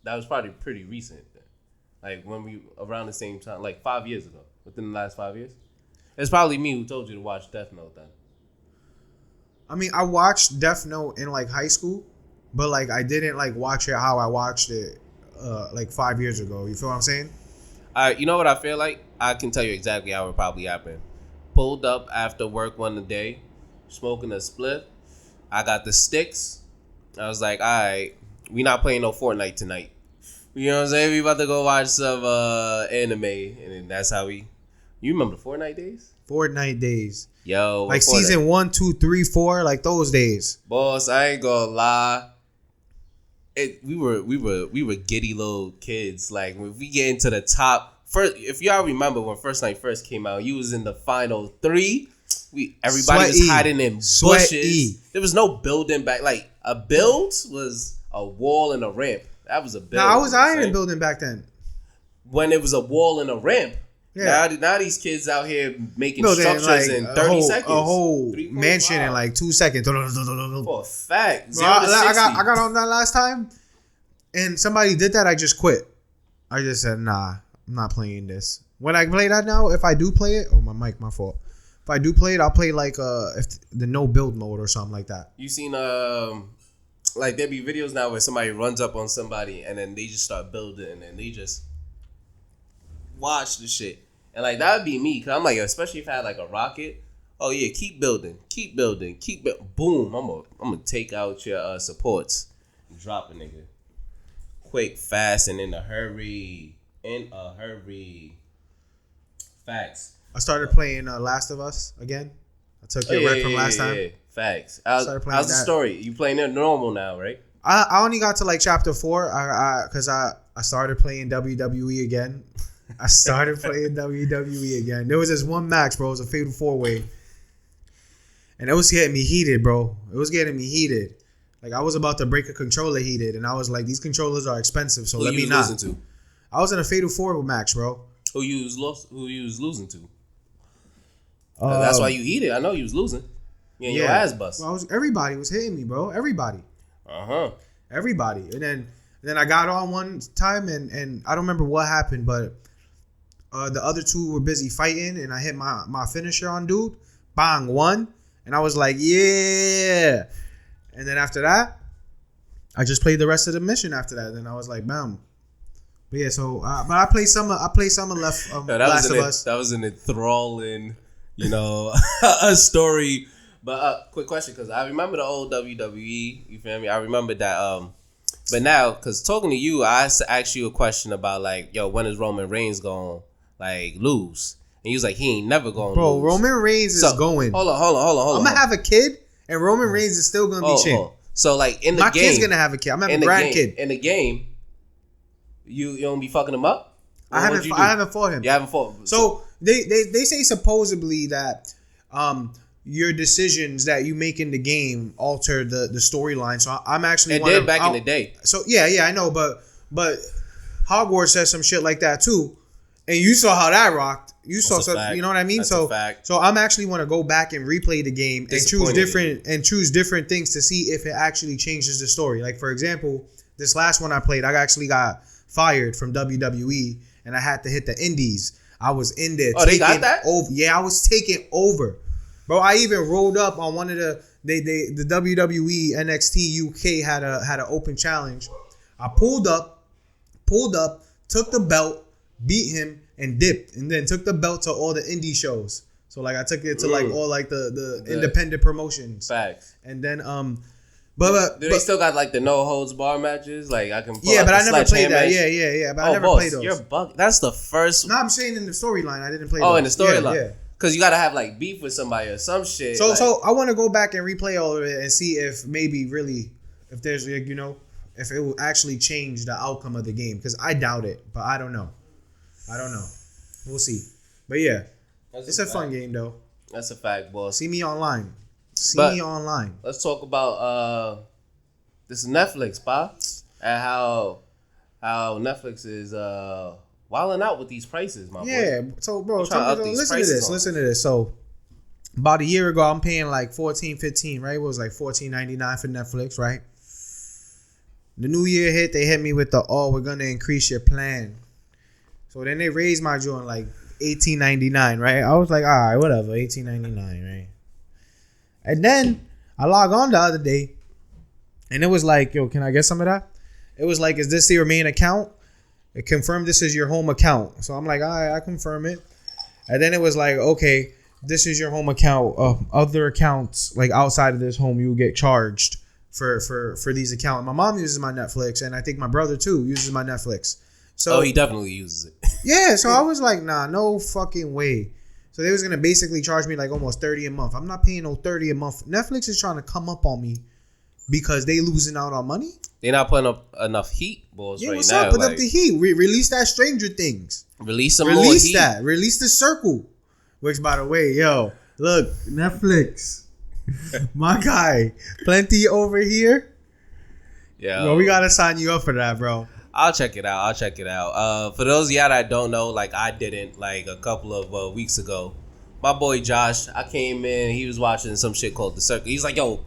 Speaker 1: That was probably pretty recent. Like when we around the same time, like 5 years ago. Within the last 5 years? It's probably me who told you to watch Death Note then.
Speaker 2: I mean, I watched Death Note in like high school, but like I didn't like watch it how I watched it like 5 years ago. You feel what I'm saying?
Speaker 1: You know what I feel like? I can tell you exactly how it probably happened. Pulled up after work one day, smoking a spliff. I got the sticks. I was like, all right, we not playing no Fortnite tonight. You know what I'm saying? We about to go watch some anime. And then that's how we... You remember the Fortnite days?
Speaker 2: Fortnite days.
Speaker 1: Yo.
Speaker 2: Like season 1, 2, 3, 4, like those days.
Speaker 1: Boss, I ain't gonna lie. We were giddy little kids. Like when we get into the top... First, if y'all remember when First Night first came out, you was in the final 3. Everybody was hiding in bushes. There was no building back. Like a build was a wall and a ramp. That was a build.
Speaker 2: I was iron building back then.
Speaker 1: When it was a wall and a ramp. Yeah. Now these kids out here making structures like in 30 seconds.
Speaker 2: A whole mansion in like 2 seconds.
Speaker 1: For a fact.
Speaker 2: Bro, I got on that last time, and somebody did that. I just quit. I just said, nah, I'm not playing this. When I play that now, if I do play it, my fault. If I do play it, I'll play like if the no build mode or something like that.
Speaker 1: You seen like there be videos now where somebody runs up on somebody and then they just start building and they just watch the shit. And like that would be me, cause I'm like, especially if I had like a rocket. Oh yeah, keep building. Boom, I'm gonna take out your supports and drop a nigga. Quick, fast, and in a hurry. Facts.
Speaker 2: I started playing Last of Us again. I took your rep from last time. Yeah.
Speaker 1: Facts. How's the story? You playing it normal now, right?
Speaker 2: I only got to like chapter 4 because I started playing WWE again. I started playing WWE again. There was this one match, bro. It was a fatal 4-way. And it was getting me heated, bro. It was getting me heated. Like I was about to break a controller heated. And I was like, these controllers are expensive, so let me not. Who you losing to? I was in a fatal 4 match, bro.
Speaker 1: Who you was losing to? That's why you heated. I know you was losing. Yeah, your ass bust.
Speaker 2: Well, everybody was hitting me, bro. Everybody. Everybody. And then I got on one time and I don't remember what happened, but the other two were busy fighting and I hit my finisher on dude. Bang, won. And I was like, yeah. And then after that, I just played the rest of the mission after that. Then I was like, bam. But yeah, so but I played some left Last of Us.
Speaker 1: That was an enthralling, a story. But quick question, because I remember the old WWE. You feel me? I remember that. But now, because talking to you, I asked you a question about like, yo, when is Roman Reigns gonna like lose? And he was like, he ain't never gonna lose.
Speaker 2: Bro, Roman Reigns is going.
Speaker 1: Hold on.
Speaker 2: I'm gonna have a kid, and Roman Reigns is still gonna be champ.
Speaker 1: So like in the
Speaker 2: my
Speaker 1: game,
Speaker 2: my kid's gonna have a kid. I'm having a grandkid.
Speaker 1: In the game, you don't be fucking him up.
Speaker 2: I haven't fought him.
Speaker 1: You haven't fought.
Speaker 2: So they say supposedly that your decisions that you make in the game alter the storyline. So I'm actually
Speaker 1: it did back in the day.
Speaker 2: So yeah, I know, but Hogwarts says some shit like that too, and you saw how that rocked. You saw some, you know what I mean?
Speaker 1: That's
Speaker 2: so
Speaker 1: a fact.
Speaker 2: So I'm actually want to go back and replay the game and choose different things to see if it actually changes the story. Like for example, this last one I played, I actually got fired from WWE and I had to hit the indies. I was in there.
Speaker 1: Oh, they got that?
Speaker 2: Over. Yeah, I was taking over. Bro, I even rolled up on one of the WWE NXT UK had an open challenge. I pulled up took the belt, beat him, and dipped, and then took the belt to all the indie shows. So like I took it to like all like the independent promotions.
Speaker 1: Facts.
Speaker 2: And then but
Speaker 1: they still got like the no holds bar matches? Like I can pull
Speaker 2: but I never played that.
Speaker 1: Match.
Speaker 2: Yeah. But I never played those.
Speaker 1: You're bug. That's the first.
Speaker 2: No, I'm saying in the storyline, I didn't play.
Speaker 1: Oh,
Speaker 2: those.
Speaker 1: in the storyline.
Speaker 2: Yeah.
Speaker 1: Because you gotta have like beef with somebody or some shit.
Speaker 2: So
Speaker 1: like,
Speaker 2: so I want to go back and replay all of it and see if maybe really if there's like, you know, if it will actually change the outcome of the game, because I doubt it, but I don't know. We'll see. But yeah, it's a fun game though.
Speaker 1: That's a fact, boss.
Speaker 2: See me online. Me online.
Speaker 1: Let's talk about this Netflix, pa, and how Netflix is wilding out with these prices, my boy.
Speaker 2: Yeah, so bro, listen to this. So about a year ago, I'm paying like $14.15, right? It was like $14.99 for Netflix, right? The new year hit, they hit me with we're gonna increase your plan. So then they raised my joint like $18.99, right? I was like, all right, whatever, $18.99, right? And then I log on the other day, and it was like, yo, can I get some of that? It was like, is this your main account? It confirmed this is your home account. So I'm like, all right, I confirm it. And then it was like, okay, this is your home account. Other accounts, like outside of this home, you will get charged for these accounts. My mom uses my Netflix, and I think my brother too uses my Netflix. So
Speaker 1: he definitely uses it.
Speaker 2: Yeah, so I was like, nah, no fucking way. So they was gonna basically charge me like almost $30 a month. I'm not paying no $30 a month. Netflix is trying to come up on me because they losing out on money.
Speaker 1: They're not putting up enough heat, boys.
Speaker 2: Yeah,
Speaker 1: right
Speaker 2: what's
Speaker 1: now.
Speaker 2: up? Put up the heat. Release that Stranger Things.
Speaker 1: Release some more heat.
Speaker 2: Release the Circle. Which, by the way, yo, look, Netflix, my guy, Plenty over here.
Speaker 1: Yeah,
Speaker 2: bro, we gotta sign you up for that, bro.
Speaker 1: I'll check it out. For those of y'all that don't know, like I didn't, like a couple of weeks ago, my boy Josh, I came in, he was watching some shit called The Circle. He's like, yo,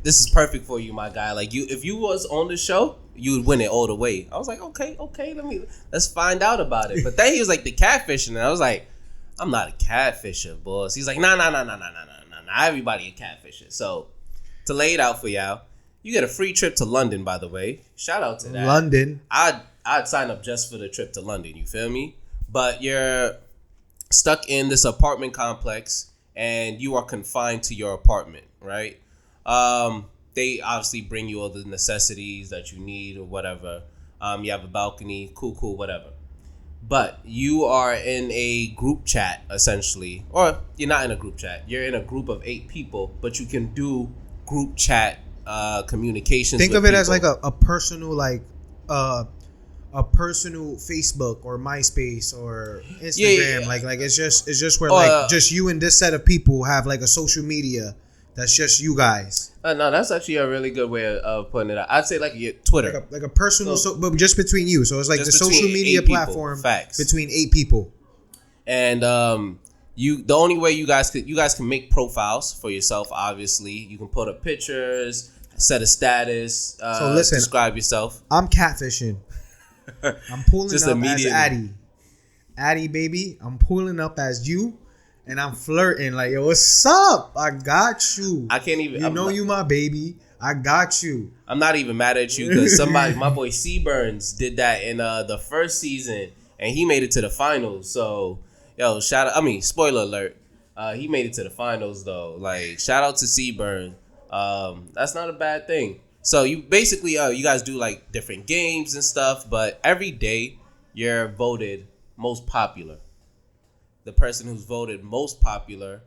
Speaker 1: this is perfect for you, my guy. Like if you was on the show, you would win it all the way. I was like, okay, let's find out about it. But then he was like, the catfishing, and I was like, I'm not a catfisher, boss. He's like, nah, everybody a catfisher. So to lay it out for y'all, you get a free trip to London, by the way. Shout out to that.
Speaker 2: London.
Speaker 1: I'd sign up just for the trip to London. You feel me? But you're stuck in this apartment complex, and you are confined to your apartment, right? They obviously bring you all the necessities that you need or whatever. You have a balcony, cool, whatever. But you are in a group chat, essentially. Or you're not in a group chat. You're in a group of 8 people, but you can do group chat communications.
Speaker 2: Think of it
Speaker 1: people.
Speaker 2: as like a personal, like a personal Facebook or MySpace or Instagram. Yeah. Like it's just where like just you and this set of people have like a social media that's just you guys.
Speaker 1: No, that's actually a really good way of putting it out. I'd say like your Twitter,
Speaker 2: like a personal, but just between you. So it's like the social media platform between 8 people.
Speaker 1: And the only way you guys can make profiles for yourself. Obviously, you can put up pictures, set a status. So listen, describe yourself.
Speaker 2: I'm catfishing. I'm pulling up as Addy, baby. I'm pulling up as you. And I'm flirting like, yo, what's up? I got you.
Speaker 1: I can't even.
Speaker 2: You my baby. I got you.
Speaker 1: I'm not even mad at you because my boy Seaburns did that in the first season, and he made it to the finals. So, yo, spoiler alert. He made it to the finals though. Like, shout out to Seaburn. That's not a bad thing. So you basically, you guys do like different games and stuff, but every day you're voted most popular. The person who's voted most popular,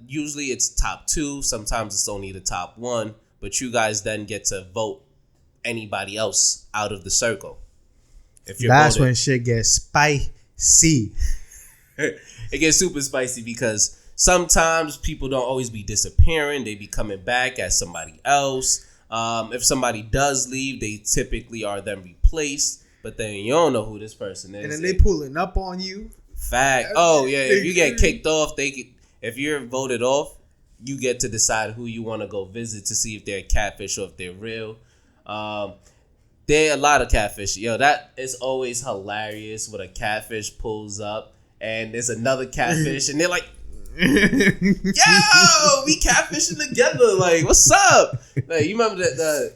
Speaker 1: usually it's top 2. Sometimes it's only the top 1. But you guys then get to vote anybody else out of the circle. If you're
Speaker 2: That's when shit gets spicy.
Speaker 1: It gets super spicy because sometimes people don't always be disappearing. They be coming back as somebody else. If somebody does leave, they typically are then replaced. But then you don't know who this person is.
Speaker 2: And then they pulling up on you.
Speaker 1: Fact. Oh yeah, if you get kicked off, if you're voted off, you get to decide who you want to go visit to see if they're a catfish or if they're real. There are a lot of catfish. Yo, that is always hilarious when a catfish pulls up and there's another catfish and they're like, yo, we catfishing together. Like, what's up? Like, you remember that?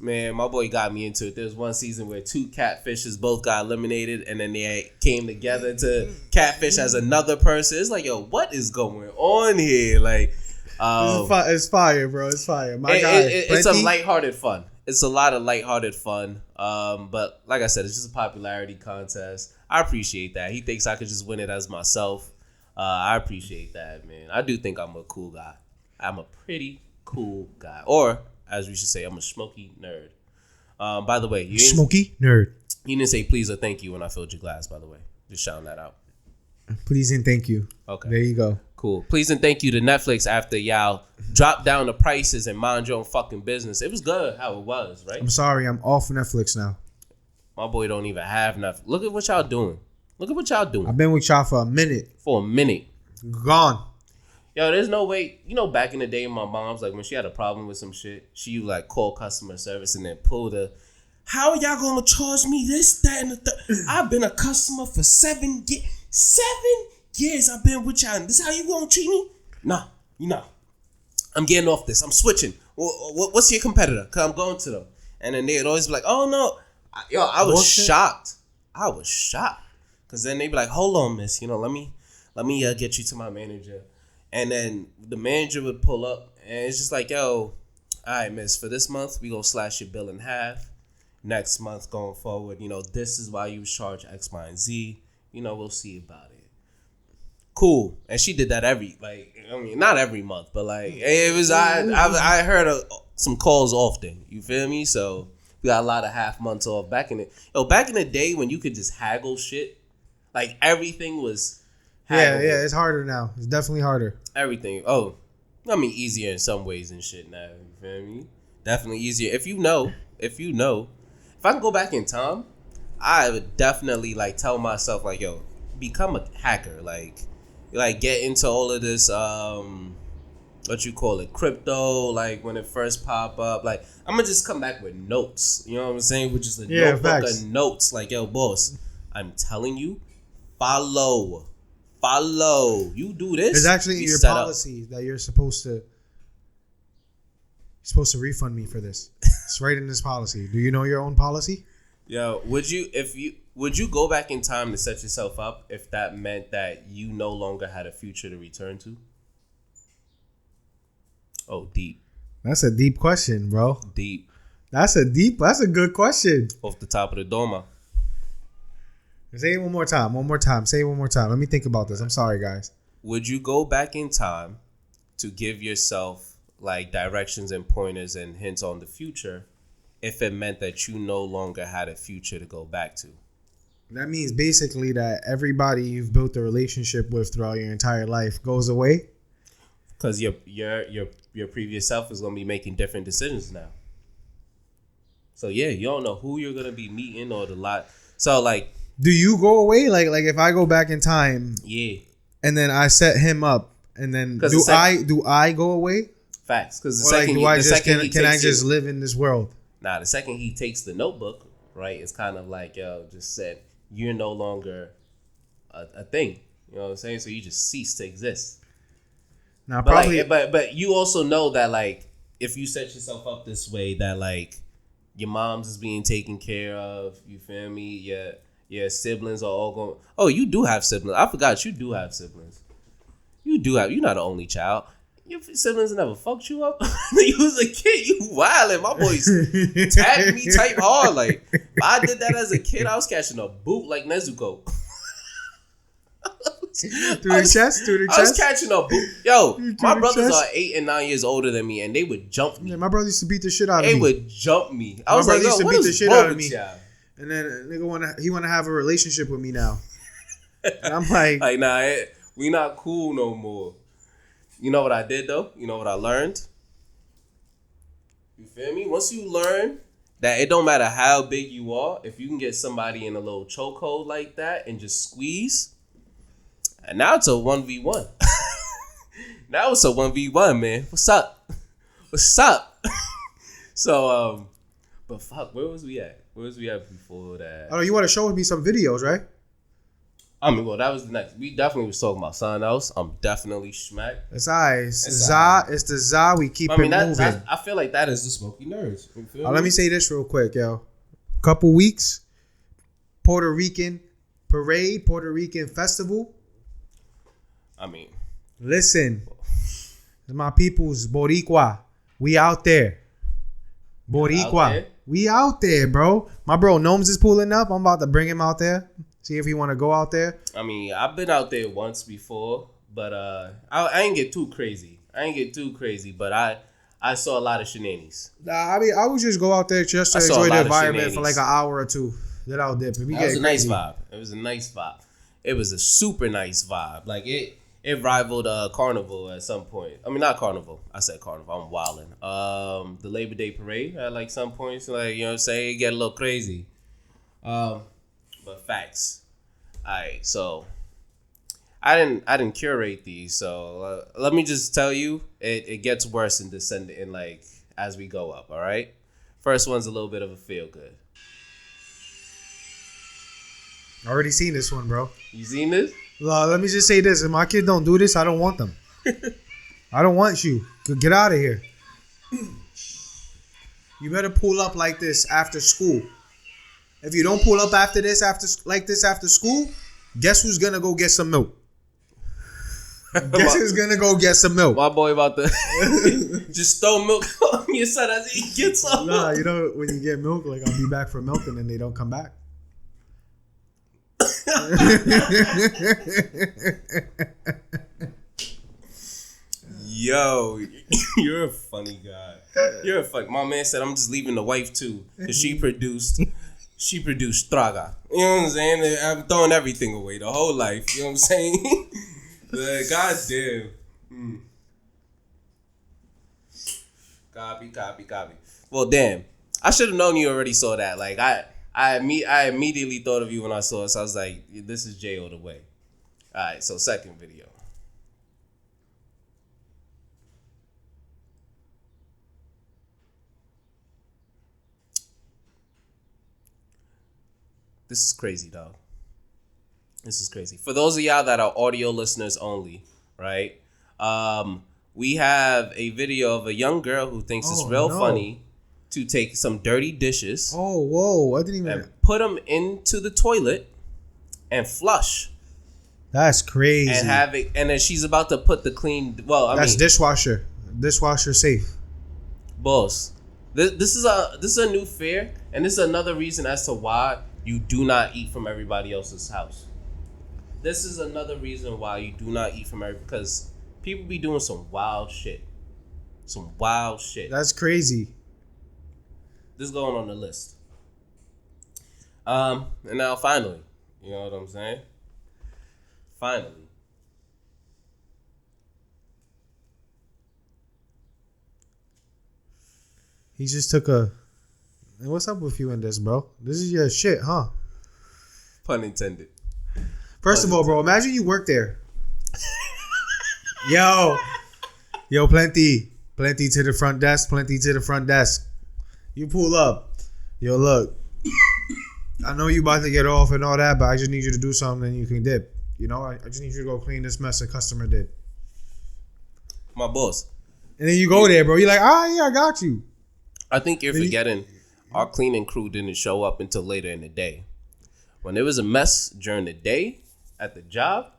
Speaker 1: man, my boy got me into it. There's one season where two catfishes both got eliminated, and then they came together to catfish as another person. It's like, yo, what is going on here? Like,
Speaker 2: it's fire, bro. It's fire.
Speaker 1: It's some lighthearted fun. It's a lot of lighthearted fun. But like I said, it's just a popularity contest. I appreciate that. He thinks I could just win it as myself. I appreciate that, man. I do think I'm a cool guy. I'm a pretty cool guy. Or, as we should say, I'm a Smokey Nerd. By the way,
Speaker 2: Smokey Nerd.
Speaker 1: You didn't say please or thank you when I filled your glass, by the way. Just shouting that out.
Speaker 2: Please and thank you.
Speaker 1: Okay.
Speaker 2: There you go.
Speaker 1: Cool. Please and thank you to Netflix after y'all dropped down the prices and mind your own fucking business. It was good how it was, right?
Speaker 2: I'm sorry. I'm off Netflix now.
Speaker 1: My boy don't even have Netflix. Look at what y'all doing.
Speaker 2: I've been with y'all for a minute.
Speaker 1: Gone. Yo, there's no way. You know, back in the day, my mom's like, when she had a problem with some shit, she would like call customer service and then pull the, how are y'all gonna charge me this, that, and the third? I've been a customer for 7 years. 7 years I've been with y'all. And this how you gonna treat me? Nah, you know. I'm getting off this. I'm switching. What's your competitor? Cause I'm going to them. And then they'd always be like, oh no. I was shocked. Cause then they'd be like, hold on, miss. You know, let me get you to my manager. And then the manager would pull up and it's just like, yo, all right, miss, for this month, we gonna slash your bill in half. Next month going forward, you know, this is why you was charged X, Y, and Z. You know, we'll see about it. Cool. And she did that not every month, but like, it was, I heard some calls often. You feel me? So we got a lot of half months off. Back in the day when you could just haggle shit, like everything was haggleable. Yeah,
Speaker 2: it's harder now. It's definitely harder.
Speaker 1: Everything. Oh, I mean, easier in some ways and shit now. You feel me? Definitely easier. If I can go back in time, I would definitely like tell myself like, yo, become a hacker. Like get into all of this, what you call it, crypto. Like when it first pop up, like I'm gonna just come back with notes. You know what I'm saying? With just a notebook of notes. Like, yo, boss, I'm telling you, follow. You do this.
Speaker 2: It's actually in your policy that you're supposed to refund me for this. It's right in this policy. Do you know your own policy?
Speaker 1: Yo, would you go back in time to set yourself up if that meant that you no longer had a future to return to? Oh, deep.
Speaker 2: That's a deep question, bro.
Speaker 1: Deep.
Speaker 2: That's a good question.
Speaker 1: Off the top of the dome.
Speaker 2: Say it one more time. Say it one more time. Let me think about this. I'm sorry, guys.
Speaker 1: Would you go back in time to give yourself like directions and pointers and hints on the future if it meant that you no longer had a future to go back to?
Speaker 2: That means basically that everybody you've built a relationship with throughout your entire life goes away?
Speaker 1: Because your previous self is going to be making different decisions now. So yeah, you don't know who you're going to be meeting or the lot. So like,
Speaker 2: do you go away? Like if I go back in time,
Speaker 1: yeah,
Speaker 2: and then I set him up, and then do I go away?
Speaker 1: Facts. Because
Speaker 2: can I just live in this world?
Speaker 1: Nah, the second he takes the notebook, right, it's kind of like, yo, just said you're no longer a thing. You know what I'm saying? So you just cease to exist.
Speaker 2: Now,
Speaker 1: but you also know that like if you set yourself up this way, that like your mom's is being taken care of. You feel me? Your siblings are all going. Oh, you do have siblings. I forgot you do have siblings. You do have. You're not the only child. Your siblings never fucked you up. You was a kid. You wildin'. My boys tagged me type hard. Like if I did that as a kid, I was catching a boot like Nezuko.
Speaker 2: Through the chest.
Speaker 1: I was catching a boot. Yo, my brothers are 8 and 9 years older than me, and they would jump me.
Speaker 2: Yeah, my brother used to beat the shit out of me.
Speaker 1: They would jump me. I was like, yo, what is wrong with y'all?
Speaker 2: And then nigga want to have a relationship with me now. And I'm like
Speaker 1: nah, we not cool no more. You know what I did though? You know what I learned? You feel me? Once you learn that it don't matter how big you are, if you can get somebody in a little chokehold like that and just squeeze, and now it's a 1v1. Now it's a 1v1, man. What's up? So, but fuck, where was we at? Where was we at before that?
Speaker 2: Oh, you want to show me some videos, right?
Speaker 1: I mean, well, that was the next. We definitely was talking about something else. I'm definitely smack.
Speaker 2: It's alright. It's the za. We keep it moving.
Speaker 1: I feel like that is the Smokey Nerdz.
Speaker 2: Let me say this real quick, yo. Couple weeks, Puerto Rican parade, Puerto Rican festival.
Speaker 1: I mean,
Speaker 2: listen, my people's Boricua. We out there. Boricua. We out there, bro. My bro Gnomes is pulling up. I'm about to bring him out there. See if he want to go out there.
Speaker 1: I mean, I've been out there once before, but I ain't get too crazy. But I saw a lot of shenanigans.
Speaker 2: Nah, I mean, I would just go out there just to enjoy the environment for like an hour or two. Then out there. It
Speaker 1: was a nice vibe. It was a super nice vibe. Like it rivaled Carnival at some point. I mean, not Carnival. I said Carnival. I'm wilding. The Labor Day parade at like some points, like, you know what I'm saying, it get a little crazy. But facts. Alright, so I didn't curate these, so let me just tell you, it gets worse in descending in like as we go up. All right, first one's a little bit of a feel good.
Speaker 2: Already seen this one, bro.
Speaker 1: You seen this?
Speaker 2: Let me just say this: if my kids don't do this, I don't want them. I don't want you. Get out of here. You better pull up like this after school. If you don't pull up after school, guess who's gonna go get some milk? Guess who's gonna go get some milk?
Speaker 1: My boy about to just throw milk on your son as he gets up.
Speaker 2: Nah, you know when you get milk, like I'll be back for milk, and then they don't come back.
Speaker 1: Yo, you're a funny guy. My man said I'm just leaving the wife too, cause she produced Traga. You know what I'm saying? I'm throwing everything away, the whole life. You know what I'm saying? God damn. Copy. Well, damn. I should have known you already saw that. Like, I immediately thought of you when I saw it. So I was like, this is J.O. the way. All right, so second video. This is crazy, dog. This is crazy. For those of y'all that are audio listeners only, right? We have a video of a young girl who thinks it's real funny to take some dirty dishes.
Speaker 2: Oh, whoa! I didn't even
Speaker 1: and put them into the toilet and flush.
Speaker 2: That's crazy.
Speaker 1: And have it, and then she's about to put the clean. Well,
Speaker 2: that's dishwasher safe.
Speaker 1: Boss, this is a new fear, and this is another reason as to why you do not eat from everybody else's house. This is another reason why you do not eat from everybody, because people be doing some wild shit.
Speaker 2: That's crazy.
Speaker 1: This is going on the list. And now finally, you know what I'm saying? Finally.
Speaker 2: He just took a... What's up with you in this, bro? This is your shit, huh?
Speaker 1: Pun intended.
Speaker 2: First of all, bro, imagine you work there. Yo, plenty to the front desk. You pull up. Yo, look. I know you about to get off and all that, but I just need you to do something and you can dip. You know, I just need you to go clean this mess a customer did.
Speaker 1: My boss.
Speaker 2: And then you go there, bro. You're like, yeah, I got you.
Speaker 1: I think you're forgetting our cleaning crew didn't show up until later in the day. When there was a mess during the day at the job,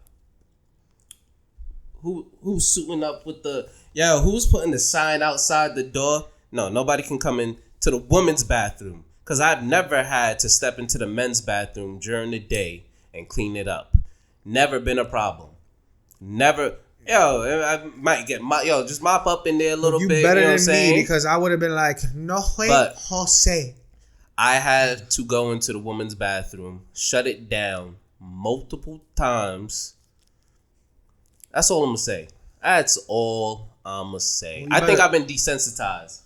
Speaker 1: who's suiting up with who's putting the sign outside the door? No, nobody can come in to the women's bathroom, because I've never had to step into the men's bathroom during the day and clean it up. Never been a problem. Never. I might get just mop up in there a little bit. You better than me,
Speaker 2: because I would have been like, no way, Jose.
Speaker 1: I had to go into the woman's bathroom, shut it down multiple times. That's all I'm gonna say. That's all I'm gonna say. I think I've been desensitized.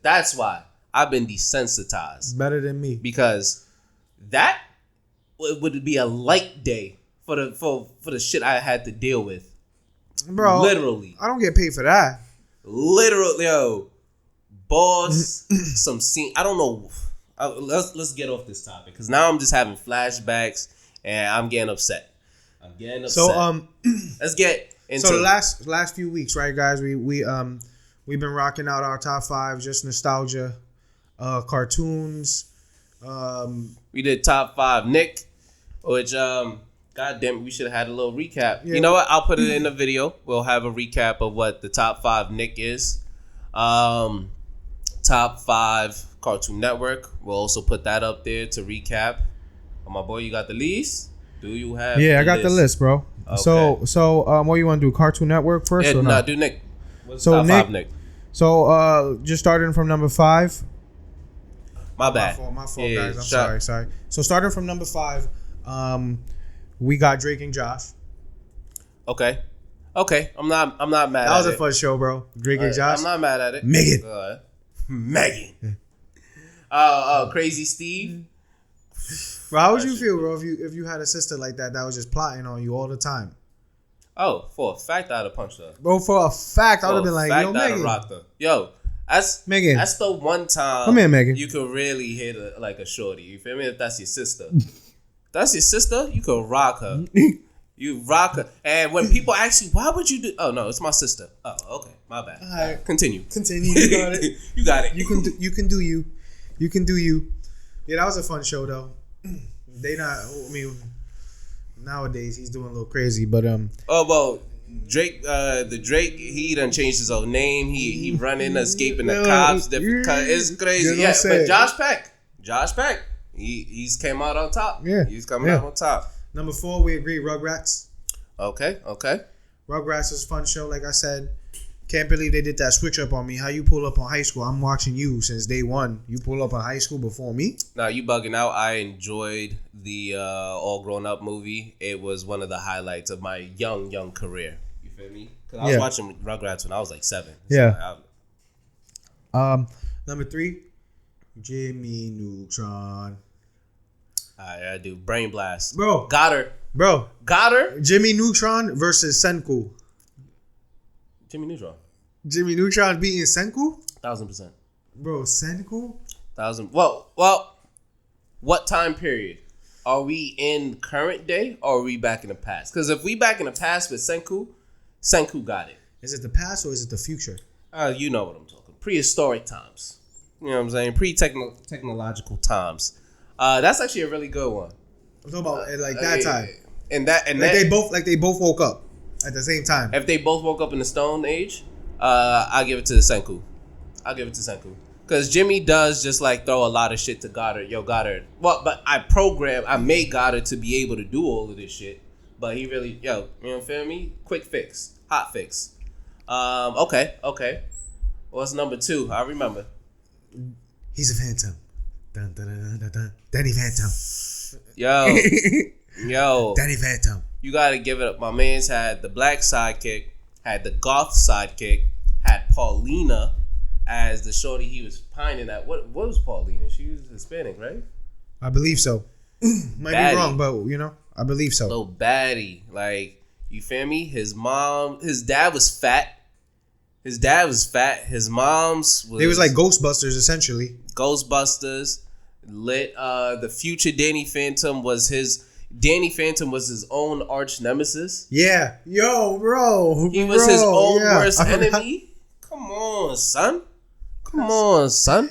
Speaker 1: That's why I've been desensitized.
Speaker 2: Better than me,
Speaker 1: because that would be a light day for the shit I had to deal with.
Speaker 2: Bro,
Speaker 1: literally,
Speaker 2: I don't get paid for that.
Speaker 1: Literally, yo, boss, some scene. I don't know. Let's get off this topic, because now I'm just having flashbacks and I'm getting upset. I'm getting upset.
Speaker 2: So
Speaker 1: let's get into
Speaker 2: the last few weeks, right, guys? We've been rocking out our top 5, just nostalgia, cartoons.
Speaker 1: We did top 5 Nick, which God damn it, we should have had a little recap.
Speaker 2: Yeah.
Speaker 1: You know what? I'll put it in the video. We'll have a recap of what the top 5 Nick is. Top 5 Cartoon Network. We'll also put that up there to recap. Oh, my boy, you got the list? Do you have?
Speaker 2: Yeah, I got the list, bro.
Speaker 1: Okay.
Speaker 2: So what do you want to do? Cartoon Network first?
Speaker 1: Yeah,
Speaker 2: or
Speaker 1: no, do Nick. What's
Speaker 2: so
Speaker 1: top 5 Nick?
Speaker 2: So just starting from number 5.
Speaker 1: My bad.
Speaker 2: My fault, guys. I'm sorry. So starting from number 5, we got Drake and Josh.
Speaker 1: Okay. I'm not mad.
Speaker 2: That was a fun show, bro. Drake and Josh.
Speaker 1: I'm not mad at it.
Speaker 2: Megan.
Speaker 1: Megan. Crazy Steve.
Speaker 2: Bro, how would you feel, bro, if you had a sister like that was just plotting on you all the time?
Speaker 1: Oh, for a fact, I'd have punched her.
Speaker 2: Bro, for a fact, I would have been like, yo, Megan.
Speaker 1: Rocked her. Yo, that's the one time.
Speaker 2: Come here, Megan.
Speaker 1: You could really hit a shorty. You feel me? If that's your sister. That's your sister, you could rock her. You rock her. And when people ask you, why would you do? Oh, no, it's my sister. Oh, okay. My bad.
Speaker 2: All right.
Speaker 1: Continue.
Speaker 2: You got it.
Speaker 1: You got it.
Speaker 2: You can do you. You can do you. Yeah, that was a fun show, though. Nowadays he's doing a little crazy, but
Speaker 1: Oh, well, Drake, he done changed his own name. He running, escaping the cops. It's crazy. Yeah, but Josh Peck, he's came out on top.
Speaker 2: Yeah,
Speaker 1: he's coming out on top.
Speaker 2: Number 4, we agree, Rugrats.
Speaker 1: Okay.
Speaker 2: Rugrats is a fun show, like I said. Can't believe they did that switch up on me. How you pull up on high school? I'm watching you since day one. You pull up on high school before me?
Speaker 1: Nah, you bugging out. I enjoyed the All Grown Up movie. It was one of the highlights of my young career. You feel me? Because I was watching Rugrats when I was like 7.
Speaker 2: Yeah. Number 3, Jimmy Neutron.
Speaker 1: I do. Brain Blast.
Speaker 2: Bro.
Speaker 1: Got her.
Speaker 2: Jimmy Neutron versus Senku.
Speaker 1: Jimmy
Speaker 2: Neutron beating Senku?
Speaker 1: 1000%.
Speaker 2: Bro, Senku?
Speaker 1: 1000. Well, what time period? Are we in current day or are we back in the past? Because if we back in the past with Senku got it.
Speaker 2: Is it the past or is it the future?
Speaker 1: You know what I'm talking. Prehistoric times. You know what I'm saying? Pre-technological times. That's actually a really good one.
Speaker 2: I'm talking about like that time.
Speaker 1: And
Speaker 2: they both woke up at the same time.
Speaker 1: If they both woke up in the Stone Age, I'll give it to Senku. Because Jimmy does just like throw a lot of shit to Goddard. Yo, Goddard. Well, but I made Goddard to be able to do all of this shit. But he really, you know, feel me? Quick fix. Hot fix. Okay. What's number 2? I remember.
Speaker 2: He's a phantom. Dun, dun, dun, dun, dun. Danny Phantom.
Speaker 1: Yo.
Speaker 2: Danny Phantom.
Speaker 1: You gotta give it up. My man's had the black sidekick, had the goth sidekick, had Paulina as the shorty he was pining at. What was Paulina? She was Hispanic, right?
Speaker 2: I believe so. Might be wrong, but I believe so.
Speaker 1: Little baddie. Like, you feel me? His dad was fat. His mom's was...
Speaker 2: They was like Ghostbusters, essentially.
Speaker 1: Ghostbusters. Lit. The future Danny Phantom was his own arch nemesis.
Speaker 2: Yeah. Yo, bro.
Speaker 1: He was his own worst enemy. Come on, son.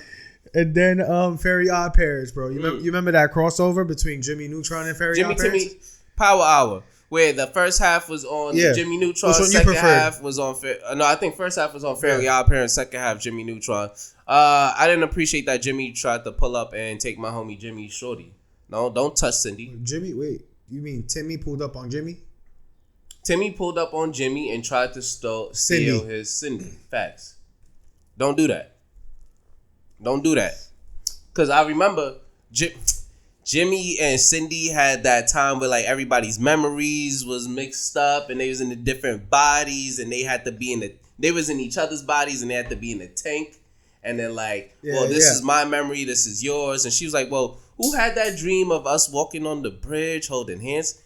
Speaker 1: And
Speaker 2: then Fairy Odd Parents, bro. You remember that crossover between Jimmy Neutron and Fairy Odd Parents?
Speaker 1: Jimmy Power Hour. Where the first half was on Jimmy Neutron, second half was on... I think first half was on Fairly Odd Parents, second half Jimmy Neutron. I didn't appreciate that Jimmy tried to pull up and take my homie Jimmy shorty. No, don't touch Cindy.
Speaker 2: Jimmy, wait. You mean Timmy pulled up on Jimmy?
Speaker 1: Timmy pulled up on Jimmy and tried to steal his Cindy. Facts. Don't do that. Because I remember... Jimmy and Cindy had that time where like everybody's memories was mixed up and they was in the different bodies and they had to be they was in each other's bodies and they had to be in the tank. And then like, this is my memory, this is yours. And she was like, well, who had that dream of us walking on the bridge holding hands?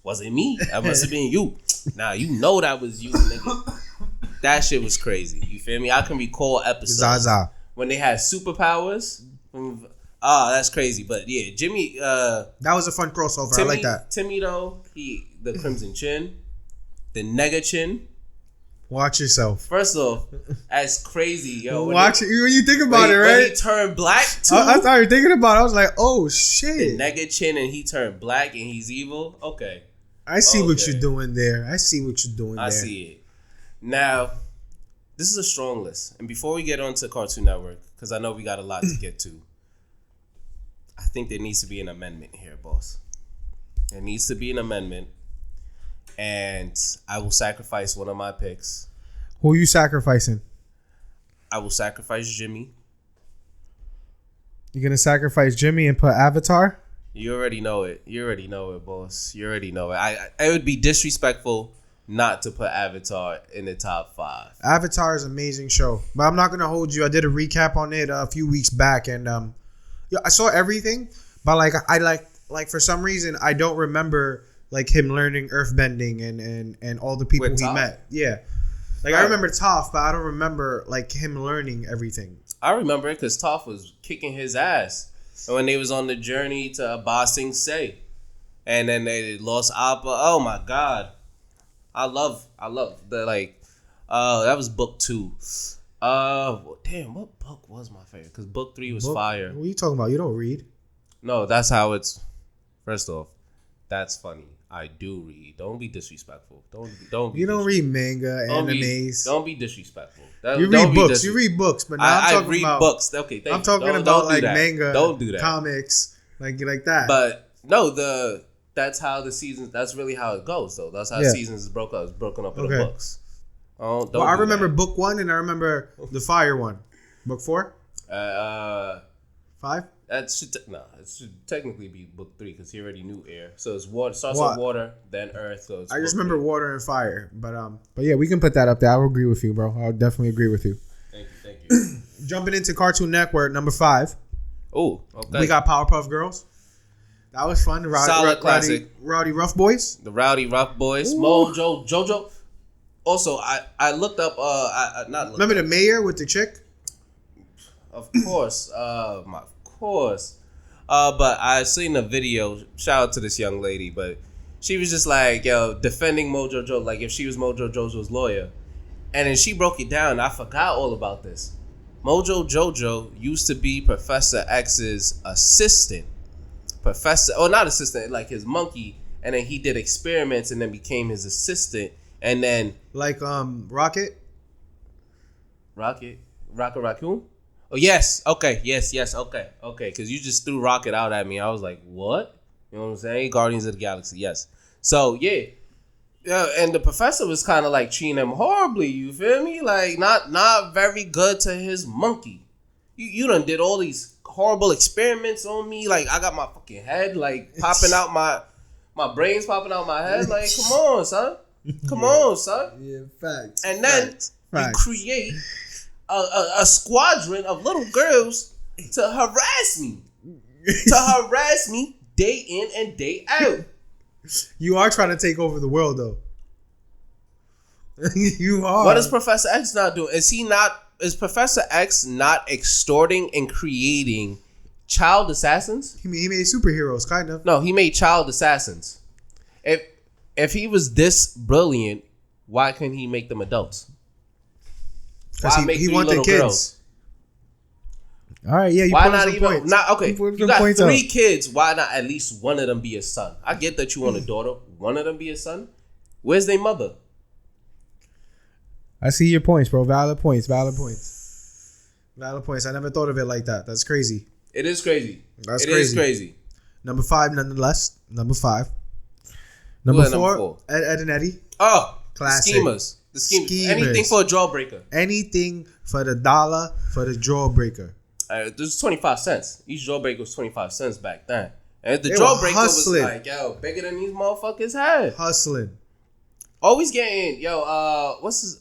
Speaker 1: Wasn't me. That must have been you. Nah, you know that was you, nigga. That shit was crazy. You feel me? I can recall episodes when they had superpowers. That's crazy. But yeah, Jimmy.
Speaker 2: That was a fun crossover. I like that.
Speaker 1: Timmy though, the Crimson Chin, the Nega Chin.
Speaker 2: Watch yourself.
Speaker 1: First off, that's crazy, yo.
Speaker 2: Watch it when you think about it, right?
Speaker 1: When he turned black too.
Speaker 2: I started thinking about it. I was like, oh shit.
Speaker 1: The Nega Chin and he turned black and he's evil. Okay.
Speaker 2: I see what you're doing there. I see
Speaker 1: it. Now, this is a strong list. And before we get on to Cartoon Network, because I know we got a lot to get to, I think there needs to be an amendment here, boss. There needs to be an amendment. And I will sacrifice one of my picks.
Speaker 2: Who are you sacrificing?
Speaker 1: I will sacrifice Jimmy.
Speaker 2: You're going to sacrifice Jimmy and put Avatar?
Speaker 1: You already know it, boss. You already know it. It would be disrespectful not to put Avatar in the top 5.
Speaker 2: Avatar is an amazing show. But I'm not going to hold you. I did a recap on it a few weeks back. And I saw everything. But I for some reason, I don't remember like him learning earthbending and all the people he met. Yeah. Like I remember Toph, but I don't remember like him learning everything.
Speaker 1: I remember it because Toph was kicking his ass. And when they was on the journey to Ba Sing Se. And then they lost Appa. Oh my God. I love the that was book 2. Damn, what book was my favorite? Because book 3 was fire.
Speaker 2: What are you talking about? You don't read?
Speaker 1: No, that's how it's. First off, that's funny. I do read. Don't be disrespectful. Don't.
Speaker 2: You don't read manga, animes.
Speaker 1: Don't be disrespectful.
Speaker 2: You read books. You read books, but now I'm talking about
Speaker 1: books. Okay, thank you.
Speaker 2: I'm talking about like manga.
Speaker 1: Don't do that.
Speaker 2: Comics, like that.
Speaker 1: But no, that's how the seasons. That's really how it goes, though. That's how seasons is broken up. It's broken up into books. I remember book 1 and I remember the fire one. Book 4. 5. It should technically be book 3 because he already knew air. So it's water. Starts with water, then earth. So it's
Speaker 2: I just remember water and fire. But yeah, we can put that up there. I will agree with you, bro. I'll definitely agree with you.
Speaker 1: Thank you.
Speaker 2: Jumping into Cartoon Network, number 5.
Speaker 1: Oh, okay.
Speaker 2: We got Powerpuff Girls. That was fun.
Speaker 1: Solid classic.
Speaker 2: Rowdy Rough Boys.
Speaker 1: The Rowdy Rough Boys. Mojo, JoJo. Also, I looked up.
Speaker 2: Remember the mayor with the chick?
Speaker 1: Of course. Of course. But I seen a video. Shout out to this young lady, but she was just like, yo, defending Mojo Jojo, like if she was Mojo Jojo's lawyer. And then she broke it down. I forgot all about this. Mojo Jojo used to be Professor X's assistant. Not assistant, like his monkey. And then he did experiments and then became his assistant. And then
Speaker 2: like Rocket
Speaker 1: Raccoon? Oh yes, okay, yes, okay. Because you just threw Rocket out at me. I was like, what? You know what I'm saying? Guardians of the Galaxy, yes. So yeah, and the professor was kind of like treating him horribly. You feel me? Like not very good to his monkey. You done did all these horrible experiments on me. Like I got my fucking head like popping out my brains popping out my head. Like come on, son. Come on, son.
Speaker 2: Yeah, facts.
Speaker 1: And then you create a squadron of little girls to harass me. Day in and day out.
Speaker 2: You are trying to take over the world, though. You are.
Speaker 1: What is Professor X not doing? Is Professor X not extorting and creating child assassins?
Speaker 2: He made superheroes, kind of.
Speaker 1: No, he made child assassins. If he was this brilliant, why couldn't he make them adults?
Speaker 2: Because he wanted kids. Girls? All right, yeah.
Speaker 1: Why not even? You got 3 kids. Why not at least one of them be a son? I get that you want a daughter. One of them be a son. Where's their mother?
Speaker 2: I see your points, bro. Valid points. I never thought of it like that. That's crazy.
Speaker 1: It is crazy.
Speaker 2: It is crazy. Number 5, nonetheless. Number 5. Number 4, Ed and Eddie.
Speaker 1: Oh,
Speaker 2: classic.
Speaker 1: The schemers. Anything for a jawbreaker.
Speaker 2: Anything for the dollar for the jawbreaker.
Speaker 1: This is 25 cents. Each jawbreaker was 25 cents back then. And the jawbreaker was like, yo, bigger than these motherfuckers had.
Speaker 2: Hustling.
Speaker 1: Always getting, what's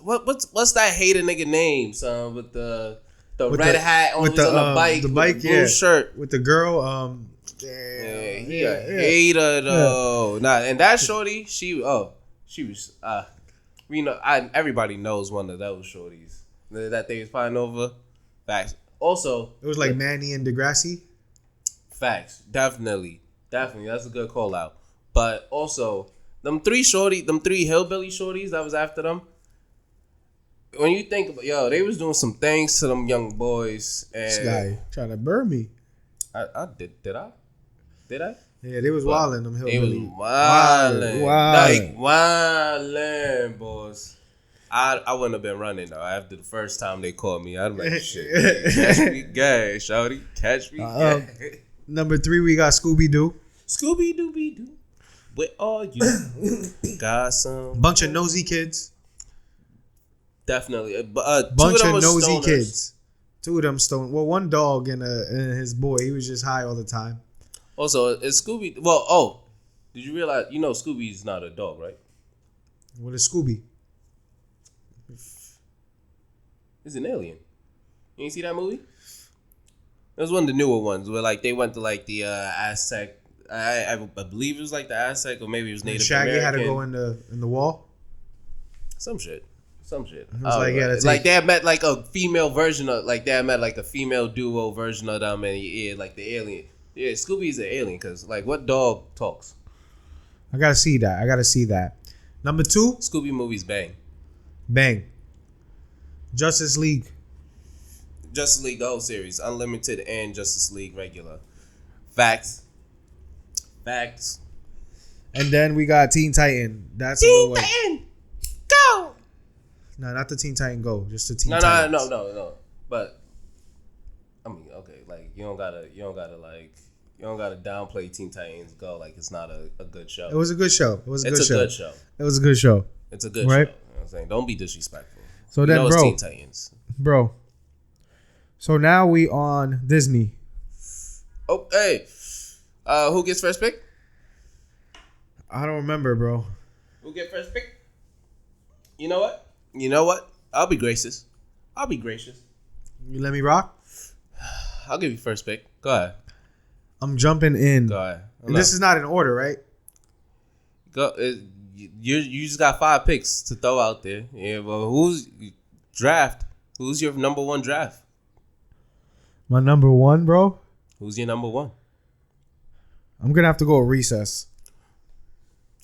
Speaker 1: that hater nigga name, son, with the red hat on the bike,
Speaker 2: the bike,
Speaker 1: blue shirt.
Speaker 2: With the girl,
Speaker 1: he a hater though. Nah, and that shorty, she was everybody knows one of those shorties that they was fighting over. Facts. Also,
Speaker 2: it was like Manny and Degrassi.
Speaker 1: Facts. Definitely. That's a good call out. But also, them three hillbilly shorties that was after them. When you think about, they was doing some things to them young boys. And
Speaker 2: This guy trying to burn me.
Speaker 1: I did I? Did I?
Speaker 2: Yeah, they was wilding them
Speaker 1: They was
Speaker 2: hillbilly.
Speaker 1: wilding.
Speaker 2: Wilding.
Speaker 1: Like wilding, boys. I wouldn't have been running though. After the first time they called me, I'd be like, shit, catch me gay, shawty. Catch me gay.
Speaker 2: Number 3, we got Scooby-Doo.
Speaker 1: Scooby-Dooby-Doo. Where are you? Got some.
Speaker 2: Bunch of nosy kids.
Speaker 1: Definitely.
Speaker 2: Bunch
Speaker 1: two
Speaker 2: of
Speaker 1: of them
Speaker 2: nosy
Speaker 1: stoners.
Speaker 2: kids. 2 of them stoned. Well, one dog and his boy. He was just high all the time.
Speaker 1: Also, is Scooby... Well, did you realize... You know Scooby's not a dog, right?
Speaker 2: What is Scooby?
Speaker 1: He's an alien. You ain't see that movie? It was one of the newer ones where like they went to like the Aztec. I believe it was like the Aztec or maybe it was Native
Speaker 2: Shaggy
Speaker 1: American.
Speaker 2: had to go in the wall.
Speaker 1: Some shit. It
Speaker 2: was like, yeah, that's
Speaker 1: like they had met like a female version of like they had met like a female duo version of them and yeah, like the alien. Yeah, Scooby's an alien because like what dog talks?
Speaker 2: I gotta see that. Number 2,
Speaker 1: Scooby movies bang.
Speaker 2: bang. Justice League.
Speaker 1: Justice League the whole series, Unlimited and Justice League regular. Facts.
Speaker 2: And then we got Teen Titan. That's
Speaker 1: Teen Titan, go.
Speaker 2: No, not the Teen Titan Go. Just the Teen
Speaker 1: No.
Speaker 2: Titans.
Speaker 1: But I mean, okay, like you don't gotta downplay Teen Titans Go like it's not a good show.
Speaker 2: It was a good show. It was a good show.
Speaker 1: Good show.
Speaker 2: It was a good show.
Speaker 1: It's a good
Speaker 2: Right?
Speaker 1: show. You know what I'm saying? Don't be disrespectful.
Speaker 2: So then,
Speaker 1: it's
Speaker 2: bro,
Speaker 1: Teen Titans.
Speaker 2: bro. So now we on Disney.
Speaker 1: Oh, hey. Who gets first pick?
Speaker 2: I don't remember, bro.
Speaker 1: Who get first pick? You know what? I'll be gracious.
Speaker 2: You let me rock?
Speaker 1: I'll give you first pick. Go ahead.
Speaker 2: I'm jumping in.
Speaker 1: Go ahead.
Speaker 2: And this is not in order, right?
Speaker 1: Go. You just got 5 picks to throw out there. Yeah, well, who's your number 1 draft?
Speaker 2: My number 1, bro?
Speaker 1: Who's your number 1?
Speaker 2: I'm going to have to go with Recess.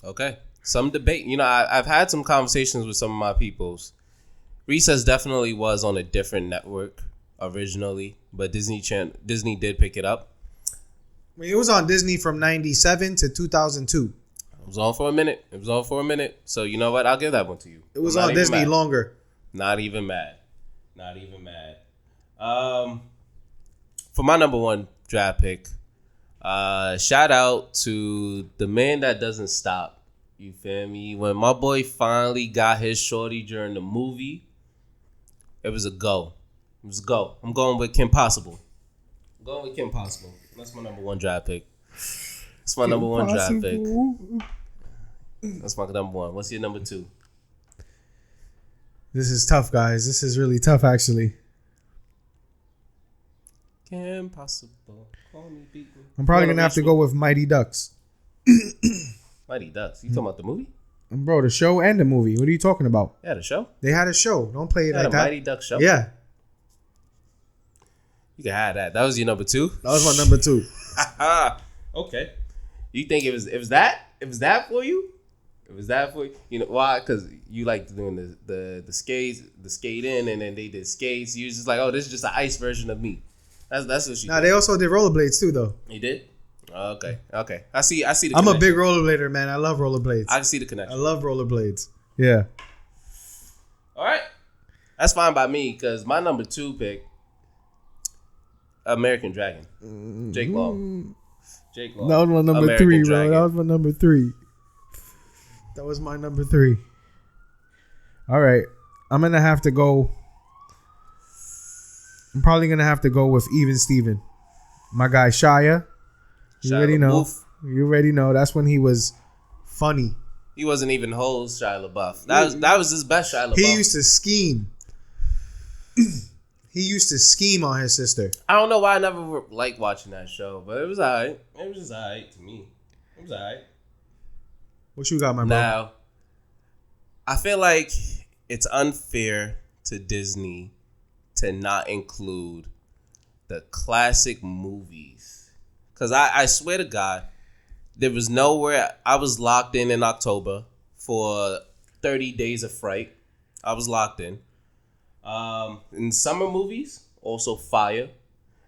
Speaker 1: Okay. Some debate. You know, I've had some conversations with some of my peoples. Recess definitely was on a different network originally, but Disney did pick it up.
Speaker 2: I mean, it was on Disney from 97 to 2002.
Speaker 1: It was on for a minute. So you know what? I'll give that one to you.
Speaker 2: It was on Disney longer.
Speaker 1: Not even mad. For my number 1 draft pick, shout out to the man that doesn't stop. You feel me? When my boy finally got his shorty during the movie, it was a go. I'm going with Kim Possible. That's my number 1 draft pick. That's my number 1 draft pick. That's my number 1. What's your number 2?
Speaker 2: This is tough, guys. This is really tough, actually.
Speaker 1: Kim Possible. Call me people.
Speaker 2: I'm probably going to have to go with Mighty Ducks.
Speaker 1: Mighty Ducks. You talking about the movie?
Speaker 2: Bro, the show and the movie. What are you talking about?
Speaker 1: Yeah, the show.
Speaker 2: They had a show. Don't play it like
Speaker 1: a
Speaker 2: that.
Speaker 1: Mighty Ducks show.
Speaker 2: Yeah.
Speaker 1: You can have that. That was your number 2?
Speaker 2: That was my number 2.
Speaker 1: Okay. You think it was that? It was that for you? It was that for you? You know why? Because you like doing the skates, the skate in, and then they did skates. You was just like, oh, this is just an ice version of me. That's what she.
Speaker 2: Nah, they also did rollerblades too, though.
Speaker 1: You did? Okay. I see. The
Speaker 2: I'm a big rollerblader, man. I love rollerblades.
Speaker 1: I can see the connection.
Speaker 2: I love rollerblades. Yeah.
Speaker 1: All right. That's fine by me because my number 2 pick, American Dragon, Jake Long.
Speaker 2: That was my number
Speaker 1: American
Speaker 2: 3,
Speaker 1: Dragon.
Speaker 2: bro. That was my number 3. That was my number 3. All right. I'm going to have to go. I'm probably going to have to go with Even Steven. My guy, Shia. You already know. You already know. That's when he was funny.
Speaker 1: He wasn't even Ho's Shia LaBeouf. That was his best Shia LaBeouf.
Speaker 2: He used to scheme. He used to scheme on his sister.
Speaker 1: I don't know why I never liked watching that show, but it was alright. It was just alright to me. It was alright.
Speaker 2: What you got, my bro?
Speaker 1: Now, I feel like it's unfair to Disney to not include the classic movies. Because I swear to God, there was nowhere. I was locked in October for 30 days of fright. I was locked in. In summer movies, also fire.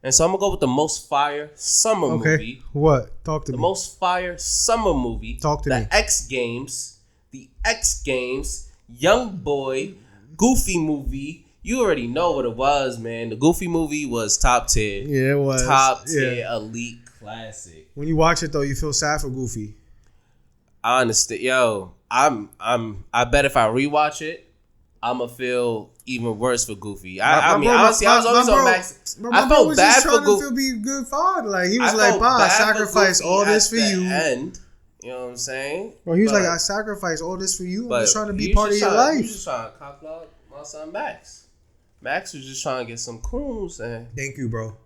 Speaker 1: And so I'm going to go with the most fire summer movie.
Speaker 2: What? Talk to me.
Speaker 1: The most fire summer movie.
Speaker 2: Talk to me.
Speaker 1: The X Games. The X Games. Young Boy. Goofy movie. You already know what it was, man. The Goofy movie was top tier.
Speaker 2: Yeah, it was.
Speaker 1: Top tier, elite classic.
Speaker 2: When you watch it, though, you feel sad for Goofy.
Speaker 1: Honestly, yo, I bet if I rewatch it, I'ma feel even worse for Goofy. Honestly, I was always on Max. I felt bad for Goofy.
Speaker 2: To be good father. Like, he was like, "Pa, I sacrificed all this for you."
Speaker 1: End. You know what I'm saying?
Speaker 2: Bro, he was like, "I sacrificed all this for you. I'm just trying to be part of your life."
Speaker 1: You just trying to cock out my son Max. Max was just trying to get some coons. And
Speaker 2: thank you, bro.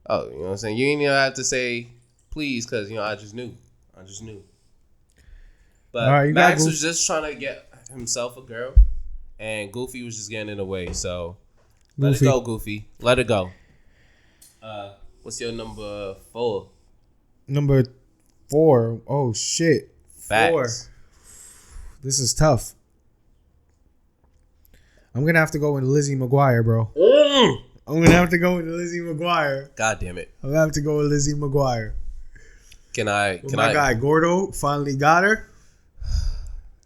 Speaker 1: Oh, you know what I'm saying? You ain't even have to say please, because I just knew. But Max was just trying to get himself a girl, and Goofy was just getting in the way. So let it go, Goofy. Let it go. What's your number 4?
Speaker 2: Number 4. Oh shit.
Speaker 1: Facts.
Speaker 2: 4. This is tough. I'm gonna have to go with Lizzie McGuire, bro. I'm gonna have to go with Lizzie McGuire.
Speaker 1: God damn it.
Speaker 2: I'm gonna have to go with Lizzie McGuire. My guy Gordo finally got her.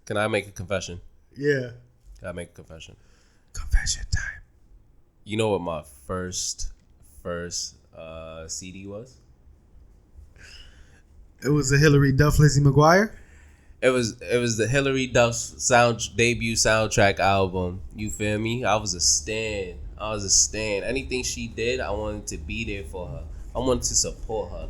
Speaker 1: Can I make a confession?
Speaker 2: Yeah.
Speaker 1: Can I make a confession?
Speaker 2: Confession time.
Speaker 1: You know what my first CD was?
Speaker 2: It was the Hillary Duff Lizzie McGuire.
Speaker 1: It was the Hillary Duff debut soundtrack album. You feel me? I was a stan. Anything she did, I wanted to be there for her. I wanted to support her.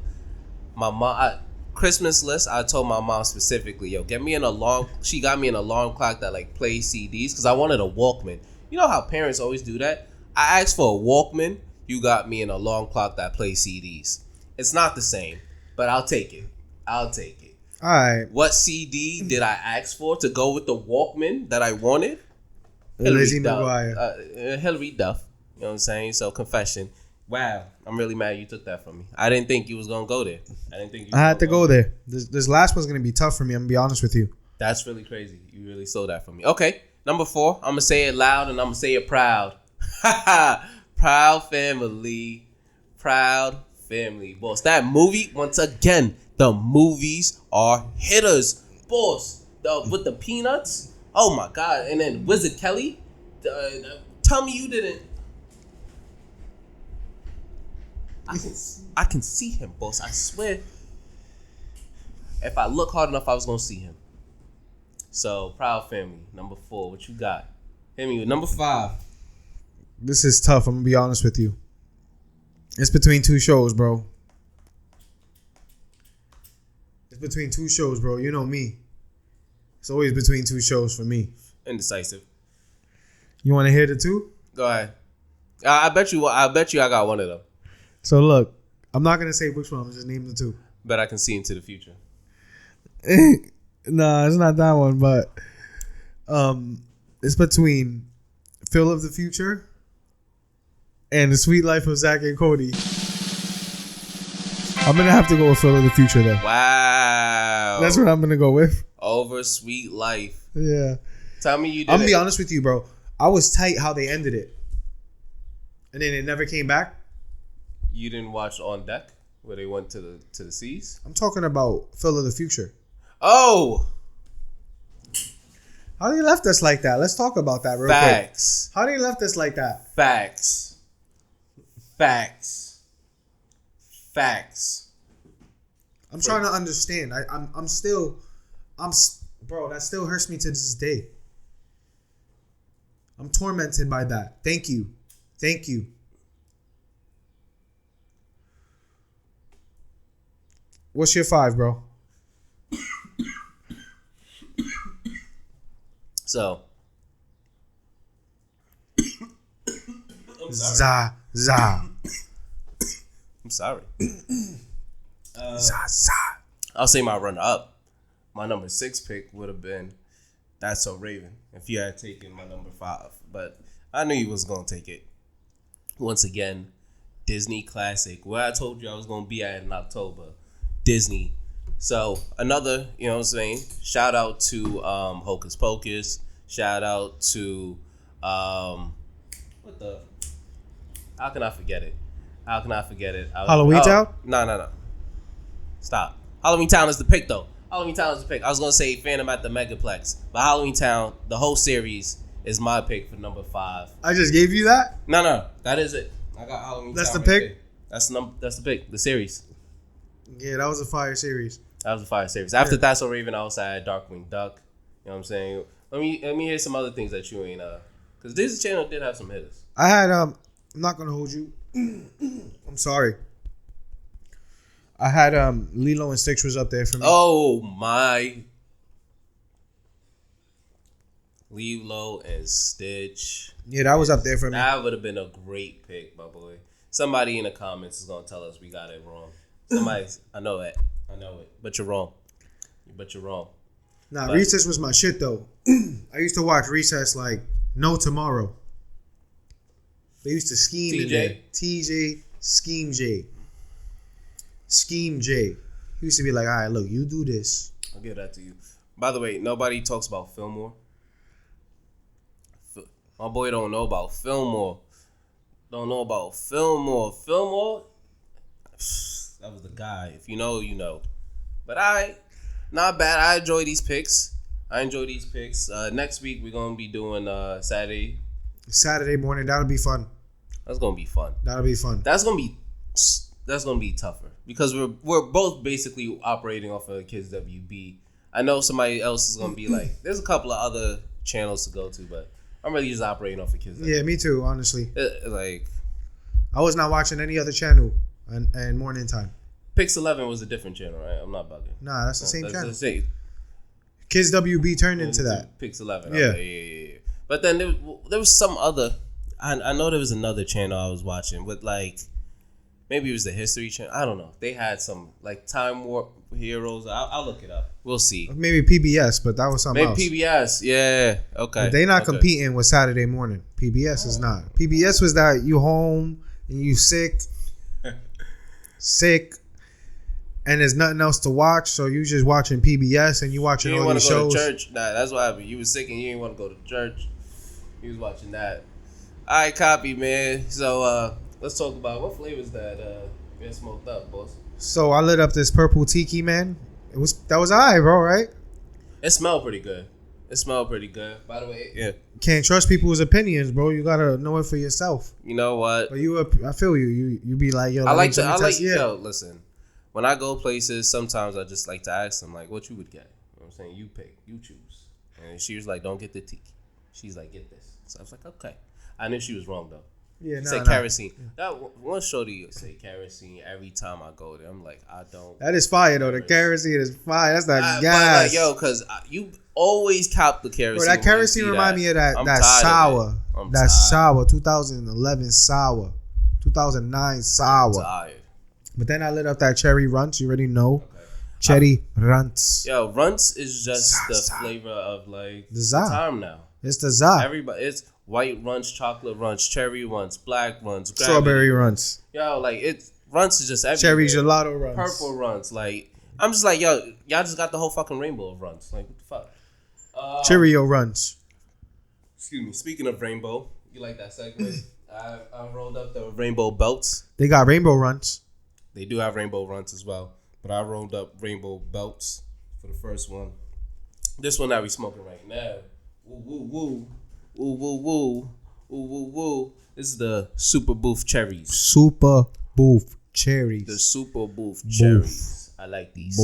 Speaker 1: My mom, Christmas list, I told my mom specifically, yo, get me an alarm. She got me an alarm clock that like plays CDs because I wanted a Walkman. You know how parents always do that? I asked for a Walkman. You got me an alarm clock that plays CDs. It's not the same, but I'll take it. All
Speaker 2: right.
Speaker 1: What CD did I ask for to go with the Walkman that I wanted?
Speaker 2: Lizzie McGuire.
Speaker 1: Hillary Duff. You know what I'm saying? So, confession. Wow. I'm really mad you took that from me. I didn't think you was going to go there.
Speaker 2: I had to go there. This last one's going to be tough for me. I'm going to be honest with you.
Speaker 1: That's really crazy. You really stole that from me. Okay. Number 4. I'm going to say it loud and I'm going to say it proud. Proud family. Proud family. Boss, that movie, once again, the movies are hitters. Boss, with the peanuts. Oh my God. And then Wizard Kelly. Tell me you didn't. I can see him, boss. I swear. If I look hard enough, I was going to see him. So, Proud Family, number 4. What you got? Hit me with number 5.
Speaker 2: This is tough. I'm going to be honest with you. It's between 2 shows, bro. You know me. It's always between 2 shows for me.
Speaker 1: Indecisive.
Speaker 2: You want to hear the 2?
Speaker 1: Go ahead. I bet you I got one of them.
Speaker 2: So look, I'm not gonna say which one. I'm just name the 2.
Speaker 1: Bet I can see into the future.
Speaker 2: No, it's not that one. But it's between Phil of the Future and The Sweet Life of Zach and Cody. I'm gonna have to go with Phil of the Future though.
Speaker 1: Wow.
Speaker 2: That's what I'm gonna go with.
Speaker 1: Over Sweet Life.
Speaker 2: Yeah.
Speaker 1: Tell me you did.
Speaker 2: I'm gonna be honest with you, bro. I was tight how they ended it. And then it never came back.
Speaker 1: You didn't watch On Deck where they went to the seas?
Speaker 2: I'm talking about Phil of the Future.
Speaker 1: Oh.
Speaker 2: How they left us like that? Let's talk about that real
Speaker 1: Facts.
Speaker 2: quick. How they left us like that?
Speaker 1: Facts.
Speaker 2: I'm trying to understand. Bro, that still hurts me to this day. I'm tormented by that. Thank you. What's your 5, bro?
Speaker 1: So.
Speaker 2: Za.
Speaker 1: I'm sorry.
Speaker 2: Za.
Speaker 1: I'll say my runner-up. My number 6 pick would have been That's So Raven if you had taken my number 5. But I knew you was going to take it. Once again, Disney classic. Where I told you I was going to be at in October. Disney. So another, you know what I'm saying? Shout out to Hocus Pocus. Shout out to what the? How can I forget it?
Speaker 2: Halloween Town?
Speaker 1: No. Stop. Halloween Town is the pick though. I was gonna say Phantom at the Megaplex, but Halloween Town, the whole series, is my pick for number 5.
Speaker 2: I just gave you that?
Speaker 1: No, that is it. I got Halloween
Speaker 2: That's
Speaker 1: Town.
Speaker 2: The
Speaker 1: right
Speaker 2: pick?
Speaker 1: There. That's the pick. The series.
Speaker 2: Yeah, that was a fire series.
Speaker 1: After That's So Raven, I also had Darkwing Duck. You know what I'm saying? Let me hear some other things that you ain't because Disney Channel did have some hitters.
Speaker 2: I had I'm not gonna hold you. I'm sorry. I had Lilo and Stitch was up there for me.
Speaker 1: Oh my. Lilo and Stitch.
Speaker 2: Yeah, that was up there for me.
Speaker 1: That would have been a great pick, my boy. Somebody in the comments is gonna tell us we got it wrong. I know it. But you're wrong.
Speaker 2: Nah, Recess was my shit though. I used to watch Recess like no tomorrow. They used to scheme in there. TJ, Scheme J. He used to be like, all right, look, you do this.
Speaker 1: I'll give that to you. By the way, nobody talks about Fillmore. My boy don't know about Fillmore. Fillmore, that was the guy. If you know, you know. But not bad. I enjoy these picks. Next week we're gonna be doing Saturday
Speaker 2: morning. That'll be fun.
Speaker 1: That's gonna be fun. That's gonna be tougher because we're both basically operating off of Kids WB. I know somebody else is gonna be like, there's a couple of other channels to go to, but I'm really just operating off of Kids WB.
Speaker 2: Yeah, me too. Honestly,
Speaker 1: like
Speaker 2: I was not watching any other channel and morning time.
Speaker 1: Pix 11 was a different channel, right? I'm not bugging.
Speaker 2: Nah, that's the same channel.
Speaker 1: The same.
Speaker 2: Kids WB turned into that.
Speaker 1: Pix 11.
Speaker 2: Yeah.
Speaker 1: Okay, yeah. But then there was some other. I know there was another channel I was watching with like, maybe it was the History Channel. I don't know. They had some like Time Warp Heroes. I'll look it up. We'll see.
Speaker 2: Maybe PBS, but that was something else.
Speaker 1: Maybe PBS. Yeah. Okay.
Speaker 2: But they not competing with Saturday morning. PBS is not. PBS was that you home and you sick, and there's nothing else to watch, so you just watching PBS and you watching all these shows.
Speaker 1: You didn't want to go to church. Nah, that's what happened. You was sick and you didn't want to go to church. You was watching that. All right, copy, man. So let's talk about what flavors that been smoked up, boss.
Speaker 2: So I lit up this purple tiki, man. That was alright, bro, right?
Speaker 1: It smelled pretty good. By the way, yeah.
Speaker 2: Can't trust people's opinions, bro. You gotta know it for yourself.
Speaker 1: You know what?
Speaker 2: But I feel you. You be like, yo.
Speaker 1: Yo, listen. When I go places, sometimes I just like to ask them, like, what you would get. You know what I'm saying? You pick. You choose. And she was like, don't get the tiki. She's like, get this. So I was like, okay. I knew she was wrong, though.
Speaker 2: Yeah,
Speaker 1: no. Say kerosene. That one shorty say kerosene every time I go there. I'm like, I don't.
Speaker 2: That is fire, though. The kerosene is fire. That's that gas.
Speaker 1: Like, yo, because you always cop the kerosene.
Speaker 2: Bro, that kerosene remind me of that sour. That sour. 2011 sour. 2009 sour.
Speaker 1: I'm tired.
Speaker 2: But then I lit up that cherry runts. You already know. Okay. Cherry runts.
Speaker 1: Yo, runts is just the flavor of like
Speaker 2: the time
Speaker 1: now.
Speaker 2: It's the za.
Speaker 1: Everybody, it's white runts, chocolate runts, cherry runts, black runts,
Speaker 2: strawberry runts.
Speaker 1: Yo, like runts is just everywhere.
Speaker 2: Cherry gelato runts,
Speaker 1: purple runts. Like I'm just like, yo, y'all just got the whole fucking rainbow of runts. Like what the fuck?
Speaker 2: Cheerio runts.
Speaker 1: Excuse me. Speaking of rainbow, you like that segue? I rolled up the rainbow belts.
Speaker 2: They got rainbow runts.
Speaker 1: They do have rainbow runts as well, but I rolled up rainbow belts for the first one. This one that we smoking right now. Woo. This is the Super Boof cherries.
Speaker 2: Super Boof cherries.
Speaker 1: The Super Boof cherries. I like these.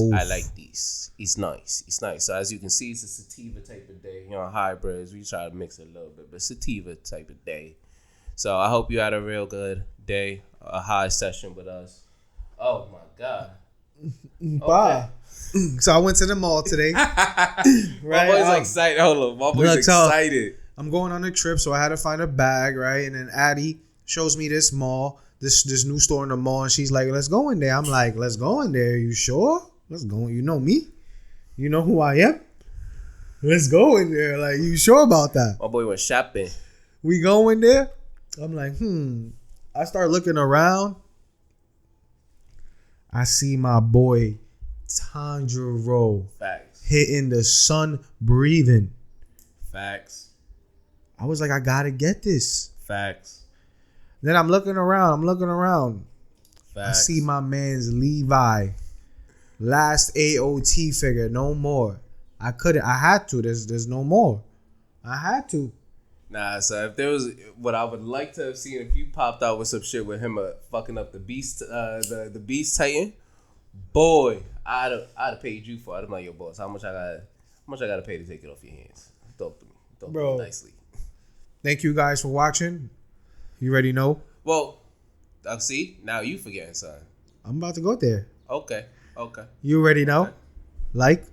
Speaker 1: It's nice. So as you can see, it's a sativa type of day. You know, hybrids, we try to mix it a little bit, but sativa type of day. So I hope you had a real good day, a high session with us. Oh my God.
Speaker 2: Bye. Okay. So I went to the mall today.
Speaker 1: Right? My boy's excited. Hold on. My boy's excited.
Speaker 2: I'm going on a trip, so I had to find a bag, right? And then Addie shows me this mall, this new store in the mall, and she's like, let's go in there. I'm like, let's go in there. You sure? Let's go. You know me? You know who I am? Let's go in there. Like, you sure about that?
Speaker 1: My boy went shopping.
Speaker 2: We go in there. I'm like, I start looking around. I see my boy Tanjiro.
Speaker 1: Facts.
Speaker 2: Hitting the sun, breathing.
Speaker 1: Facts.
Speaker 2: I was like, I gotta get this.
Speaker 1: Facts.
Speaker 2: Then I'm looking around.
Speaker 1: Facts.
Speaker 2: I see my man's Levi. Last AOT figure. No more. I couldn't. I had to. There's no more. I had to.
Speaker 1: Nah, so if there was, what I would like to have seen, if you popped out with some shit with him fucking up the beast, the beast titan, boy, I'd have paid you for it. I'm like, yo, boss, how much I gotta pay to take it off your hands? Throw it to me. Throw it nicely.
Speaker 2: Thank you guys for watching. You already know.
Speaker 1: Well, see, now you forgetting, son.
Speaker 2: I'm about to go there.
Speaker 1: Okay.
Speaker 2: You already know.
Speaker 1: Okay.
Speaker 2: Like,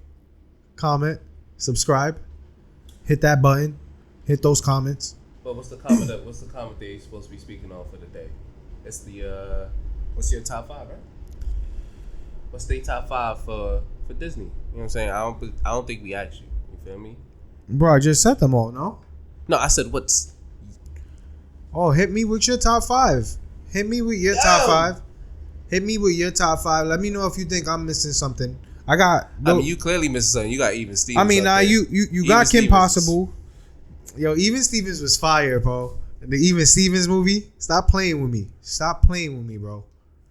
Speaker 2: comment, subscribe, hit that button, hit those comments.
Speaker 1: But what's the comment that you're supposed to be speaking on for the day? It's the what's your top 5, right? What's the top 5 for Disney? You know what I'm saying? I don't think we asked you. You feel me?
Speaker 2: Bro, I just said them all, no?
Speaker 1: No, I said what's.
Speaker 2: Oh, hit me with your top 5. Hit me with your top 5. Hit me with your top 5. Let me know if you think I'm missing something. I mean,
Speaker 1: you clearly missing something. You got Even Stevens.
Speaker 2: I mean, you got Kim
Speaker 1: Stevens.
Speaker 2: Possible. Yo, Even Stevens was fire, bro. The Even Stevens movie. Stop playing with me, bro.